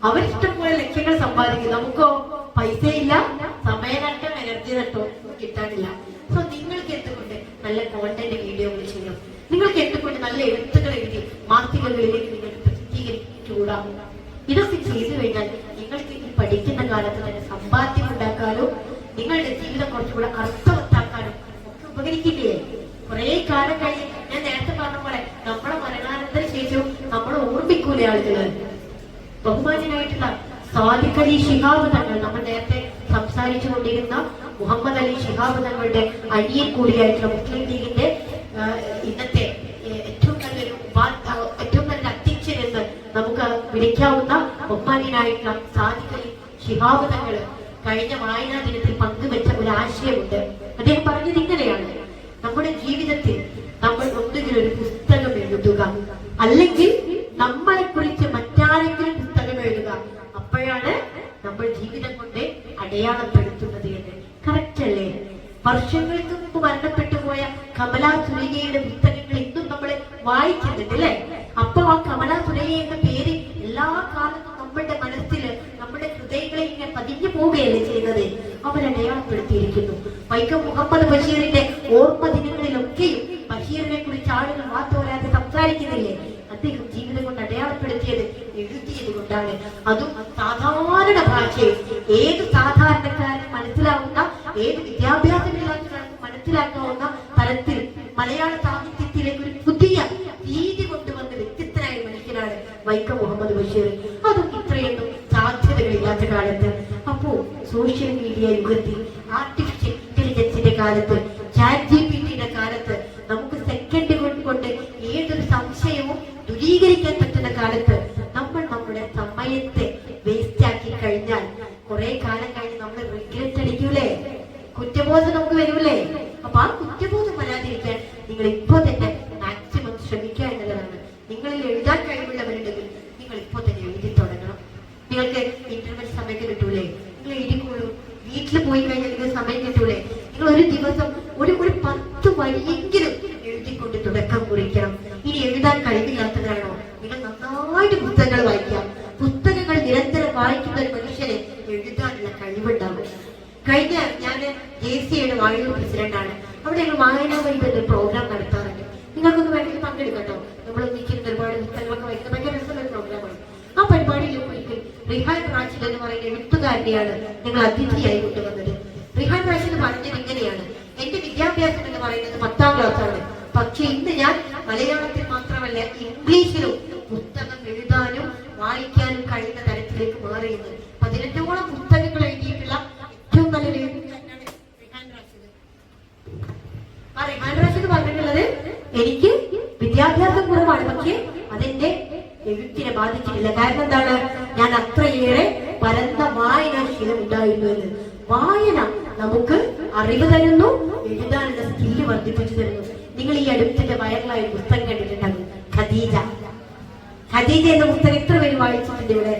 അവരിഷ്ടം പോലെ ലക്ഷ്യങ്ങൾ സമ്പാദിക്കും. നമുക്കോ പൈസയില്ല, സമയനഷ്ടം, എനർജി നഷ്ടം കിട്ടാനില്ല. സോ നിങ്ങൾക്ക് എന്തുകൊണ്ട് നല്ല കോണ്ടന്റ് വീഡിയോകൾ ചെയ്യണം? നിങ്ങൾക്ക് എന്തുകൊണ്ട് നല്ല എഴുത്തുകൾ എഴുതി മാസികകളിലേക്ക് നിങ്ങൾ പ്രസിദ്ധീകരിച്ചുകൂടാ? ഇതൊക്കെ ചെയ്തു കഴിഞ്ഞാൽ നിങ്ങൾക്ക് ഈ പഠിക്കുന്ന കാലത്ത് തന്നെ സമ്പാദ്യം ഉണ്ടാക്കാനും നിങ്ങളുടെ ജീവിതം കുറച്ചുകൂടെ അർത്ഥവത്താക്കാനും ഒക്കെ ഉപകരിക്കില്ലേ? കുറെ കാലം കഴിഞ്ഞ് ഞാൻ നേരത്തെ പറഞ്ഞ പോലെ നമ്മളെ മരണാനന്തര ശേഷവും നമ്മളെ ഓർമ്മിക്കൂലേ ആളുകള്? ബഹുമാന്യനായിട്ടുള്ള സാദിഖ് അലി ശിഹാബ് തങ്ങൾ, നമ്മൾ നേരത്തെ സംസാരിച്ചു കൊണ്ടിരുന്ന മുഹമ്മദ് അലി ശിഹാബ് തങ്ങളുടെ അനിയൻ കൂടിയായിട്ടുള്ള മുസ്ലിം ലീഗിന്റെ ഇന്നത്തെ ഏറ്റവും നല്ലൊരു അധ്യക്ഷൻ എന്ന് നമുക്ക് വിളിക്കാവുന്ന ബഹുമാന്യനായിട്ടുള്ള സാദിഖ് അലി ശിഹാബ് തങ്ങൾ കഴിഞ്ഞ വായനാ ദിനത്തിൽ പങ്കുവെച്ച ഒരു ആശയമുണ്ട്. അദ്ദേഹം പറഞ്ഞത് ഇങ്ങനെയാണ്: നമ്മുടെ ജീവിതത്തിൽ നമ്മൾ ഒന്നുകിൽ ഒരു പുസ്തകം എഴുതുക, അല്ലെങ്കിൽ നമ്മളെ കുറിച്ച് മറ്റാരെങ്കിലും പുസ്തകം എഴുതുക. അപ്പോഴാണ് നമ്മൾ ജീവിതം കൊണ്ട് അടയാളപ്പെടുത്തുന്നത് എന്ന്. കറക്റ്റ് അല്ലേ? വർഷങ്ങൾക്ക് മുമ്പ് മരണപ്പെട്ടു പോയ കമലാ സുരയ്യയുടെ പുസ്തകങ്ങൾ ഇന്നും നമ്മൾ വായിക്കുന്നുണ്ട് അല്ലെ? അപ്പൊ ആ കമലാ സുരയ്യ എന്ന പേര് എല്ലാ കാലത്തും നമ്മുടെ മനസ്സിൽ, നമ്മുടെ ഹൃദയങ്ങളെ ഇങ്ങനെ പതിഞ്ഞു പോവുകയല്ലേ ചെയ്യുന്നത്. അവൻ അടയാളപ്പെടുത്തിയിരിക്കുന്നു. വൈക്കം മുഹമ്മദ് ബഷീറിന്റെ ഓർമ്മ ദിനങ്ങളിലൊക്കെയും ബഷീറിനെ കുറിച്ച് ആളുകൾ വാത്തോരാതെ സംസാരിക്കുന്നില്ലേ? അദ്ദേഹം ജീവിതം കൊണ്ട് അടയാളപ്പെടുത്തിയത് എഴുതിയത് കൊണ്ടാണ്. അതും സാധാരണ ഭാഷയിൽ ഏത് സാധാരണക്കാരന് മനസ്സിലാവുന്ന, ഏത് വിദ്യാഭ്യാസമില്ലാത്തവർക്ക് മനസ്സിലാക്കാവുന്ന തരത്തിൽ മലയാള സാഹിത്യത്തിലേക്ക് ഒരു പുതിയ രീതി കൊണ്ടുവന്ന വ്യത്യസ്തനായ മനുഷ്യനാണ് വൈക്കം മുഹമ്മദ് ബഷീർ. അതും ഇത്രയൊന്നും സാധ്യതകളില്ലാത്ത കാലത്ത്. അപ്പോ സോഷ്യൽ മീഡിയ യുഗത്തിൽ, ആർട്ടിഫിഷ്യൽ ഇന്റലിജൻസിന്റെ കാലത്ത്, ChatGPTയുടെ കാലത്ത് നമുക്ക് സെക്കൻഡ് കൊണ്ട് ഏതൊരു സംശയവും ദൂരീകരിക്കാൻ പറ്റുന്ന കാലത്ത് നമ്മൾ നമ്മുടെ സമയത്തെ വേസ്റ്റ് ആക്കി കഴിഞ്ഞാൽ കുറെ കാലം കഴിഞ്ഞ് നമ്മൾ റിഗ്രറ്റ് അടിക്കൂലേ? കുറ്റബോധം നമുക്ക് വരൂലേ? അപ്പൊ ആ കുറ്റബോധം വരാതിരിക്കാൻ നിങ്ങൾ ഇപ്പോ തന്നെ മാക്സിമം ശ്രമിക്കുക എന്നുള്ളതാണ്. നിങ്ങളിൽ എഴുതാൻ കഴിവുള്ളവരുണ്ടെങ്കിൽ നിങ്ങൾ ഇപ്പോ തന്നെ എഴുതി തുടങ്ങണം. നിങ്ങൾക്ക് ഇന്റർവെൽ സമയം കിട്ടൂലേ? നിങ്ങൾ എഴുതിക്കോളൂ. വീട്ടിൽ പോയി കഴിഞ്ഞാൽ നിങ്ങൾക്ക് സമയം കിട്ടൂലേ? നിങ്ങൾ ഒരു ദിവസം ഒരു 10 വരിയെങ്കിലും എഴുതിക്കൊണ്ട് തുടക്കം കുറിക്കണം. ഇനി എഴുതാൻ കഴിവില്ലാത്തതാണോ? നിങ്ങൾ നന്നായിട്ട് പുസ്തകങ്ങൾ വായിക്കാം. പുസ്തകങ്ങൾ നിരന്തരം വായിക്കുന്ന ഒരു മനുഷ്യന് എഴുതാനുള്ള കഴിവുണ്ടാകും. കഴിഞ്ഞ ഞാൻ JCയുടെ വാഴൂർ പ്രസിഡന്റാണ്. അവിടെ ഞങ്ങൾ വായനാ വൈബ് എന്ന പ്രോഗ്രാം നടത്താറുണ്ട്. നിങ്ങൾക്കൊന്ന് വേണമെങ്കിൽ പങ്കെടുക്കട്ടോ. നമ്മൾ ഒന്നിക്കുന്ന ഒരുപാട് പുസ്തകങ്ങളൊക്കെ വായിക്കുന്ന ഭയങ്കര രസമുള്ള പ്രോഗ്രാമാണ്. ആ പരിപാടിയിൽ ഒരിക്കൽ റിഹാൻ റാഷിദ് എന്ന് പറയുന്ന എഴുത്തുകാരനെയാണ് ഞങ്ങൾ അതിഥിയായി കൊണ്ടുവന്നത്. റിഹാൻ റാഷിദ് പറഞ്ഞത് ഇങ്ങനെയാണ്: എന്റെ വിദ്യാഭ്യാസം എന്ന് പറയുന്നത് 10ാം ക്ലാസ്സാണ്. പക്ഷെ ഇന്ന് ഞാൻ മലയാളത്തിൽ മാത്രമല്ല ഇംഗ്ലീഷിലും പുസ്തകം എഴുതാനും വായിക്കാനും കഴിയുന്ന തരത്തിലേക്ക് മാറിയത്. 18ഓളം പുസ്തകങ്ങൾ എഴുതിയിട്ടുള്ള ഏറ്റവും നല്ലൊരു എഴുത്തുകാരനാണ് റിഹാൻ റാഷിദ്. ആ റിഹാൻ റാഷിദ് പറഞ്ഞിട്ടുള്ളത്, എനിക്ക് വിദ്യാഭ്യാസം കുറവാണ്, പക്ഷെ അതെന്റെ എഴുത്തിനെ ബാധിച്ചിട്ടില്ല. കാരണം എന്താണ്? ഞാൻ അത്രയേറെ പരന്ന വായനാശീലം ഉണ്ടായിരുന്നു എന്ന്. വായന നമുക്ക് അറിവ് തരുന്നു, എഴുതാനുള്ള സ്കില്ല് വർദ്ധിപ്പിച്ചു തരുന്നു. നിങ്ങൾ ഈ അടുത്തിന്റെ വൈറലായ പുസ്തകം കണ്ടിട്ടുണ്ടാകും, ഖദീജ. ഖദീജ എന്ന പുസ്തകം എത്ര പേര് വായിച്ചിട്ടുണ്ട് ഇവിടെ?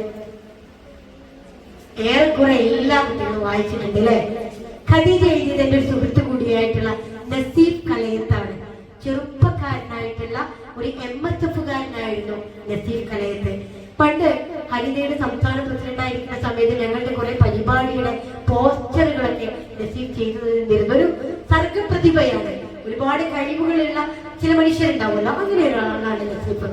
ഏറെക്കുറെ എല്ലാ കുട്ടികളും വായിച്ചിട്ടുണ്ട് അല്ലെ? ഖദീജ എഴുതിയത് എന്റെ ഒരു സുഹൃത്തു കൂടിയായിട്ടുള്ള നസീഫ് കലയത്താണ്. ചെറുപ്പക്കാരനായിട്ടുള്ള ഒരു MSFകാരനായിരുന്നു നസീഫ് കലയത്ത്. പണ്ട് ഹരിതയുടെ സംസ്ഥാന പ്രസിഡന്റായിരിക്കുന്ന സമയത്ത് ഞങ്ങളുടെ കുറെ പരിപാടിയുടെ പോസ്റ്ററുകളൊക്കെ നസീഫ് ചെയ്തു ഒരു സർഗപ്രതിഭയാണ്. ഒരുപാട് കഴിവുകളുള്ള ചില മനുഷ്യരുണ്ടാവുമല്ലോ, അങ്ങനെ ഒരാളാണ് നസീഫ്.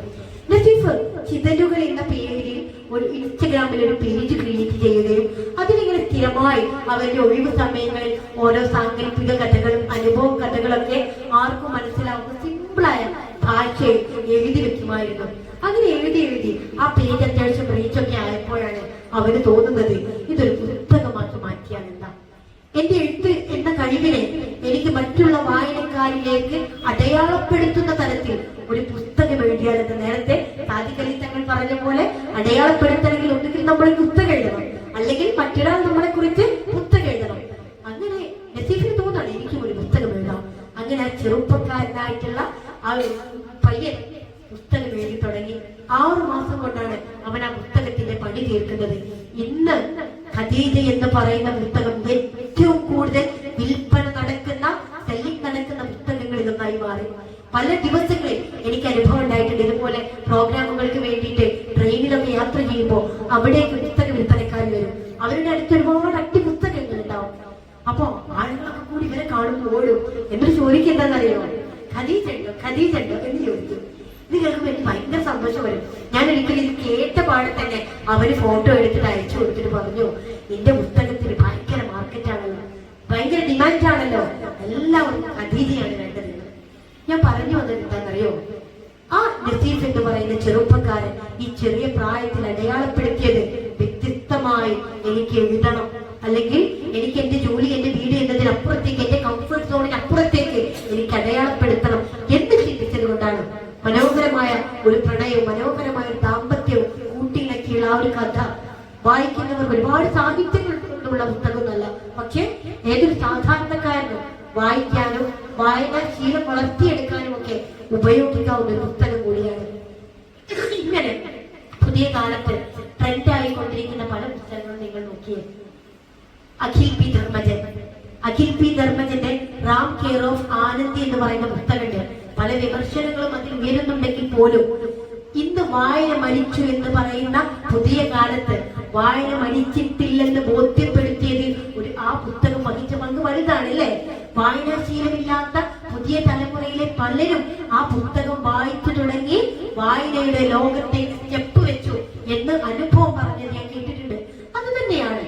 നസീഫ് ചിതലുകൾ എന്ന പേരിൽ ഒരു ഇൻസ്റ്റഗ്രാമിൽ ഒരു പേജ് ക്രിയേറ്റ് ചെയ്യുകയും അതിലിങ്ങനെ സ്ഥിരമായി അവരുടെ ഒഴിവ് സമയങ്ങളിൽ ഓരോ സാങ്കല്പിക കഥകളും അനുഭവ കഥകളൊക്കെ ആർക്കും മനസ്സിലാവുന്ന സിമ്പിളായ ഭാഷയിൽ എഴുതി വെക്കുമായിരുന്നു. അങ്ങനെ എഴുതി ആ പേജ് അത്യാവശ്യം റീച്ചൊക്കെ ആയപ്പോഴാണ് അവന് തോന്നുന്നത് ഇതൊരു പുസ്തകമാക്കി മാറ്റിയാൽ എന്താ? എന്റെ എഴുത്ത് എന്ന കഴിവിനെ എനിക്ക് മറ്റുള്ള വായനക്കാരിലേക്ക് അടയാളപ്പെടുത്തുന്ന തരത്തിൽ ഒരു പുസ്തകം എഴുതിയാലെന്ന്. നേരത്തെ സാദിഖലി തങ്ങൾ പറഞ്ഞ പോലെ അടയാളപ്പെടുത്തണമെങ്കിൽ ഒന്നുകിൽ നമ്മൾ പുസ്തകം എഴുതണം, അല്ലെങ്കിൽ മറ്റൊരാൾ നമ്മളെ കുറിച്ച് പുസ്തകം എഴുതണം. അങ്ങനെ നസീഫിന് തോന്നാണ് എനിക്കും ഒരു പുസ്തകം എഴുതാം. അങ്ങനെ ആ ചെറുപ്പക്കാരനായിട്ടുള്ള ആ പയ്യൻ പുസ്തകം എഴുതി തുടങ്ങി. 6 മാസം കൊണ്ടാണ് അവൻ ആ പുസ്തകത്തിന്റെ പണി തീർക്കുന്നത്. ഇന്ന് ഖദീജ എന്ന് പറയുന്ന പുസ്തകം ഏറ്റവും കൂടുതൽ വിൽപ്പന നടക്കുന്ന, സെല്ലിംഗ് നടക്കുന്ന പുസ്തകങ്ങളിൽ ഒന്നായി മാറി. പല ദിവസങ്ങളിൽ എനിക്ക് അനുഭവം ഉണ്ടായിട്ടുണ്ട്. ഇതുപോലെ പ്രോഗ്രാമുകൾക്ക് വേണ്ടിയിട്ട് ട്രെയിനിലൊക്കെ യാത്ര ചെയ്യുമ്പോൾ അവിടേക്ക് പുസ്തക വിൽപ്പനക്കാർ വരും. അവരുടെ അടുത്ത് ഒരുപാട് അട്ടി പുസ്തകങ്ങൾ ഉണ്ടാവും. അപ്പൊ ആളുകളൊക്കെ കൂടി ഇവരെ കാണുമ്പോൾ ഓടും. എന്നിട്ട് ചോദിക്കുക എന്താണെന്നറിയോ? ഖദീജ ഉണ്ടോ എന്ന് ചോദിക്കും. ഇത് കേൾക്കുമ്പോൾ എനിക്ക് ഭയങ്കര സന്തോഷം വരും. ഞാൻ ഒരിക്കലും ഇത് കേട്ട പാടെ തന്നെ അവര് ഫോട്ടോ എടുത്തിട്ട് അയച്ചു കൊടുത്തിട്ട് പറഞ്ഞു, നിന്റെ പുസ്തകത്തിന് ഭയങ്കര മാർക്കറ്റാണല്ലോ, ഭയങ്കര ഡിമാൻഡാണല്ലോ, എല്ലാവരും ഖദീജയാണ് വേണ്ടത്. ഞാൻ പറഞ്ഞു വന്നത് എന്താണെന്നറിയോ? ആ നസീഫ് എന്ന് പറയുന്ന ചെറുപ്പക്കാരൻ ഈ ചെറിയ പ്രായത്തിൽ അടയാളപ്പെടുത്തിയത് വ്യത്യസ്തമായി എനിക്ക് എഴുതണം, അല്ലെങ്കിൽ എനിക്ക് എന്റെ ജോലി, എന്റെ വീട് എന്നതിനപ്പുറത്തേക്ക്, എന്റെ കംഫർട്ട് സോണിന് അപ്പുറത്തേക്ക് എനിക്ക് അടയാളപ്പെടുത്തണം എന്ന് ചിന്തിച്ചത് കൊണ്ടാണ് മനോഹരമായ ഒരു പ്രണയവും മനോഹരമായ ഒരു ദാമ്പത്യവും കൂട്ടിയിണക്കിയുള്ള ആ ഒരു കഥ വായിക്കുന്നവർ ഒരുപാട് സാഹിത്യങ്ങളുള്ള പുസ്തകമൊന്നുമല്ല, പക്ഷെ ഏതൊരു സാധാരണക്കാരനും വായിക്കാനും വായനാശീലം വളർത്തിയെടുക്കാനും ഒക്കെ ഉപയോഗിക്കാവുന്ന ഒരു പുസ്തകം കൂടിയാണ്. ഇങ്ങനെ പുതിയ കാലത്ത് ട്രെൻഡ് ആയിക്കൊണ്ടിരിക്കുന്ന പല പുസ്തകങ്ങളും നിങ്ങൾ നോക്കിയേ. അഖിൽ പി ധർമ്മജന്റെ റാം കെയർ ഓഫ് ആനന്ദി എന്ന് പറയുന്ന പുസ്തകമുണ്ട്. പല വിമർശനങ്ങളും അതിൽ ഉയരുന്നുണ്ടെങ്കിൽ പോലും ഇന്ന് വായന മരിച്ചു എന്ന് പറയുന്ന പുതിയ കാലത്ത് വായന മരിച്ചിട്ടില്ലെന്ന് ബോധ്യപ്പെടുത്തിയത് ആ പുസ്തകം വഹിച്ച പങ്ക് വലുതാണ് അല്ലേ? വായനാശീലമില്ലാത്ത പുതിയ തലമുറയിലെ പലരും ആ പുസ്തകം വായിച്ചു തുടങ്ങി വായനയുടെ ലോകത്തേക്ക് സ്റ്റെപ്പ് വെച്ചു എന്ന് അനുഭവം പറഞ്ഞത് ഞാൻ കേട്ടിട്ടുണ്ട്. അത് തന്നെയാണ്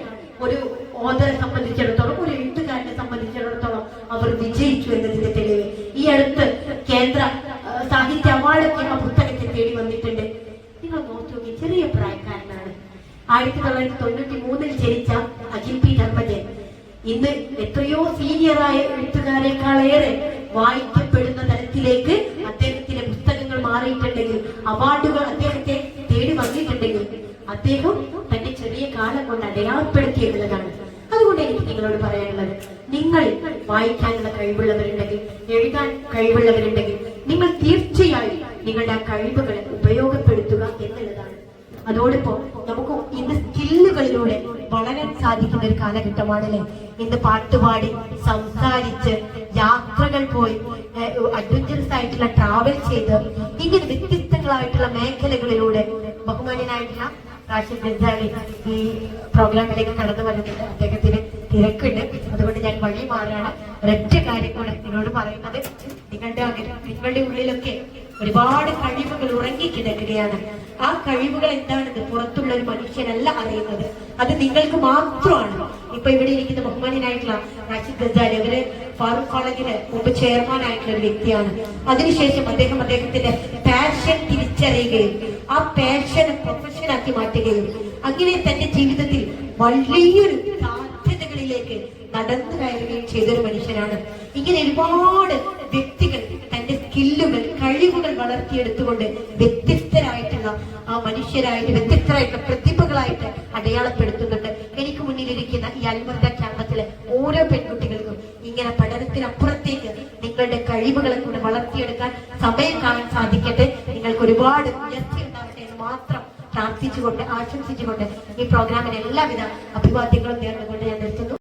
ഒരു ഓതറെ സംബന്ധിച്ചിടത്തോളം, ഒരു എഴുത്തുകാരനെ സംബന്ധിച്ചിടത്തോളം അവർ വിജയിച്ചു എന്നതിന്റെ തെളിവ്. ഈ അടുത്ത് കേന്ദ്ര സാഹിത്യ അവാർഡൊക്കെ ആ പുസ്തകത്തെ തേടി വന്നിട്ടുണ്ട്. നിങ്ങൾ നോക്കി നോക്കി, ചെറിയ പ്രായക്കാരനാണ്. 1993 ജനിച്ച അഖിൽ പി ധർമ്മജൻ ഇന്ന് എത്രയോ സീനിയറായ എഴുത്തുകാരെക്കാളേറെ വായിക്കപ്പെടുന്ന തരത്തിലേക്ക് അദ്ദേഹത്തിന്റെ പുസ്തകങ്ങൾ മാറിയിട്ടുണ്ടെങ്കിൽ, അവാർഡുകൾ അദ്ദേഹത്തെ തേടി വന്നിട്ടുണ്ടെങ്കിൽ, അദ്ദേഹം തന്റെ ചെറിയ കാലം കൊണ്ട് അടയാളപ്പെടുത്തിയിട്ടുള്ളതാണ്. അതുകൊണ്ട് എനിക്ക് നിങ്ങളോട് പറയാനുള്ളത്, നിങ്ങൾ വായിക്കാനുള്ള കഴിവുള്ളവരുണ്ടെങ്കിൽ, എഴുതാൻ കഴിവുള്ളവരുണ്ടെങ്കിൽ, നിങ്ങൾ തീർച്ചയായും നിങ്ങളുടെ ആ കഴിവുകളെ ഉപയോഗപ്പെടുത്തുക എന്നുള്ളതാണ്. അതോടൊപ്പം നമുക്ക് ഇന്ന് സ്കില്ലുകളിലൂടെ വളരാൻ സാധിക്കുന്ന ഒരു കാലഘട്ടമാണല്ലേ. ഇന്ന് പാട്ടുപാടി, സംസാരിച്ച്, യാത്രകൾ പോയി, അഡ്വഞ്ചറസ് ആയിട്ടുള്ള ട്രാവൽ ചെയ്ത്, ഇങ്ങനെ വ്യത്യസ്തങ്ങളായിട്ടുള്ള മേഖലകളിലൂടെ ബഹുമാന്യനായിട്ടുള്ള റാഷിദ് ഗസാലി ഈ പ്രോഗ്രാമിലേക്ക് കടന്നു വരുന്നുണ്ട്. അദ്ദേഹത്തിന് തിരക്കുണ്ട്, അതുകൊണ്ട് ഞാൻ വഴി മാറാണ്. ഒരൊറ്റ കാര്യം കൂടെ നിങ്ങളോട് പറയുന്നത്, നിങ്ങളുടെ ഉള്ളിലൊക്കെ ഒരുപാട് കഴിവുകൾ ഉറങ്ങിക്കിടക്കുകയാണ്. ആ കഴിവുകൾ എന്താണെന്ന് പുറത്തുള്ള ഒരു മനുഷ്യനല്ല അറിയുന്നത്, അത് നിങ്ങൾക്ക് മാത്രമാണ്. ഇപ്പൊ ഇവിടെ ഇരിക്കുന്ന ബഹുമാന്യനായിട്ടുള്ള റാഷിദ് ഗസാലി, അവര് ഫാറൂഖ് കോളേജിന് മുമ്പ് ചെയർമാൻ ആയിട്ടുള്ള ഒരു വ്യക്തിയാണ്. അതിനുശേഷം അദ്ദേഹത്തിന്റെ പാഷൻ തിരിച്ചറിയുകയും ആ പാഷനെ പ്രൊഫഷനാക്കി മാറ്റുകയും അങ്ങനെ തന്റെ ജീവിതത്തിൽ വലിയൊരു സാധ്യതകളിലേക്ക് നടന്നു കയറുകയും ചെയ്തൊരു മനുഷ്യനാണ്. ഇങ്ങനെ ഒരുപാട് വ്യക്തികൾ തന്റെ സ്കില്ലുകൾ, കഴിവുകൾ വളർത്തിയെടുത്തുകൊണ്ട് വ്യത്യസ്തരായിട്ടുള്ള ആ മനുഷ്യരായിട്ട്, വ്യത്യസ്തരായിട്ടുള്ള പ്രതിഭകളായിട്ട് അടയാളപ്പെടുത്തുന്നുണ്ട്. എനിക്ക് മുന്നിലിരിക്കുന്ന ഈ അൽമർദ ക്യാമ്പസിലെ ഓരോ പെൺകുട്ടികൾക്കും ഇങ്ങനെ പഠനത്തിനപ്പുറത്തേക്ക് നിങ്ങളുടെ കഴിവുകളെ കൊണ്ട് വളർത്തിയെടുക്കാൻ സമയം കാണാൻ സാധിക്കട്ടെ. നിങ്ങൾക്ക് ഒരുപാട് ഉയർച്ച ഉണ്ടാവട്ടെ എന്ന് മാത്രം പ്രാർത്ഥിച്ചുകൊണ്ട്, ആശംസിച്ചുകൊണ്ട് ഈ പ്രോഗ്രാമിന് എല്ലാവിധ അഭിവാദ്യങ്ങളും നേർന്നുകൊണ്ട് ഞാൻ നിർത്തുന്നു.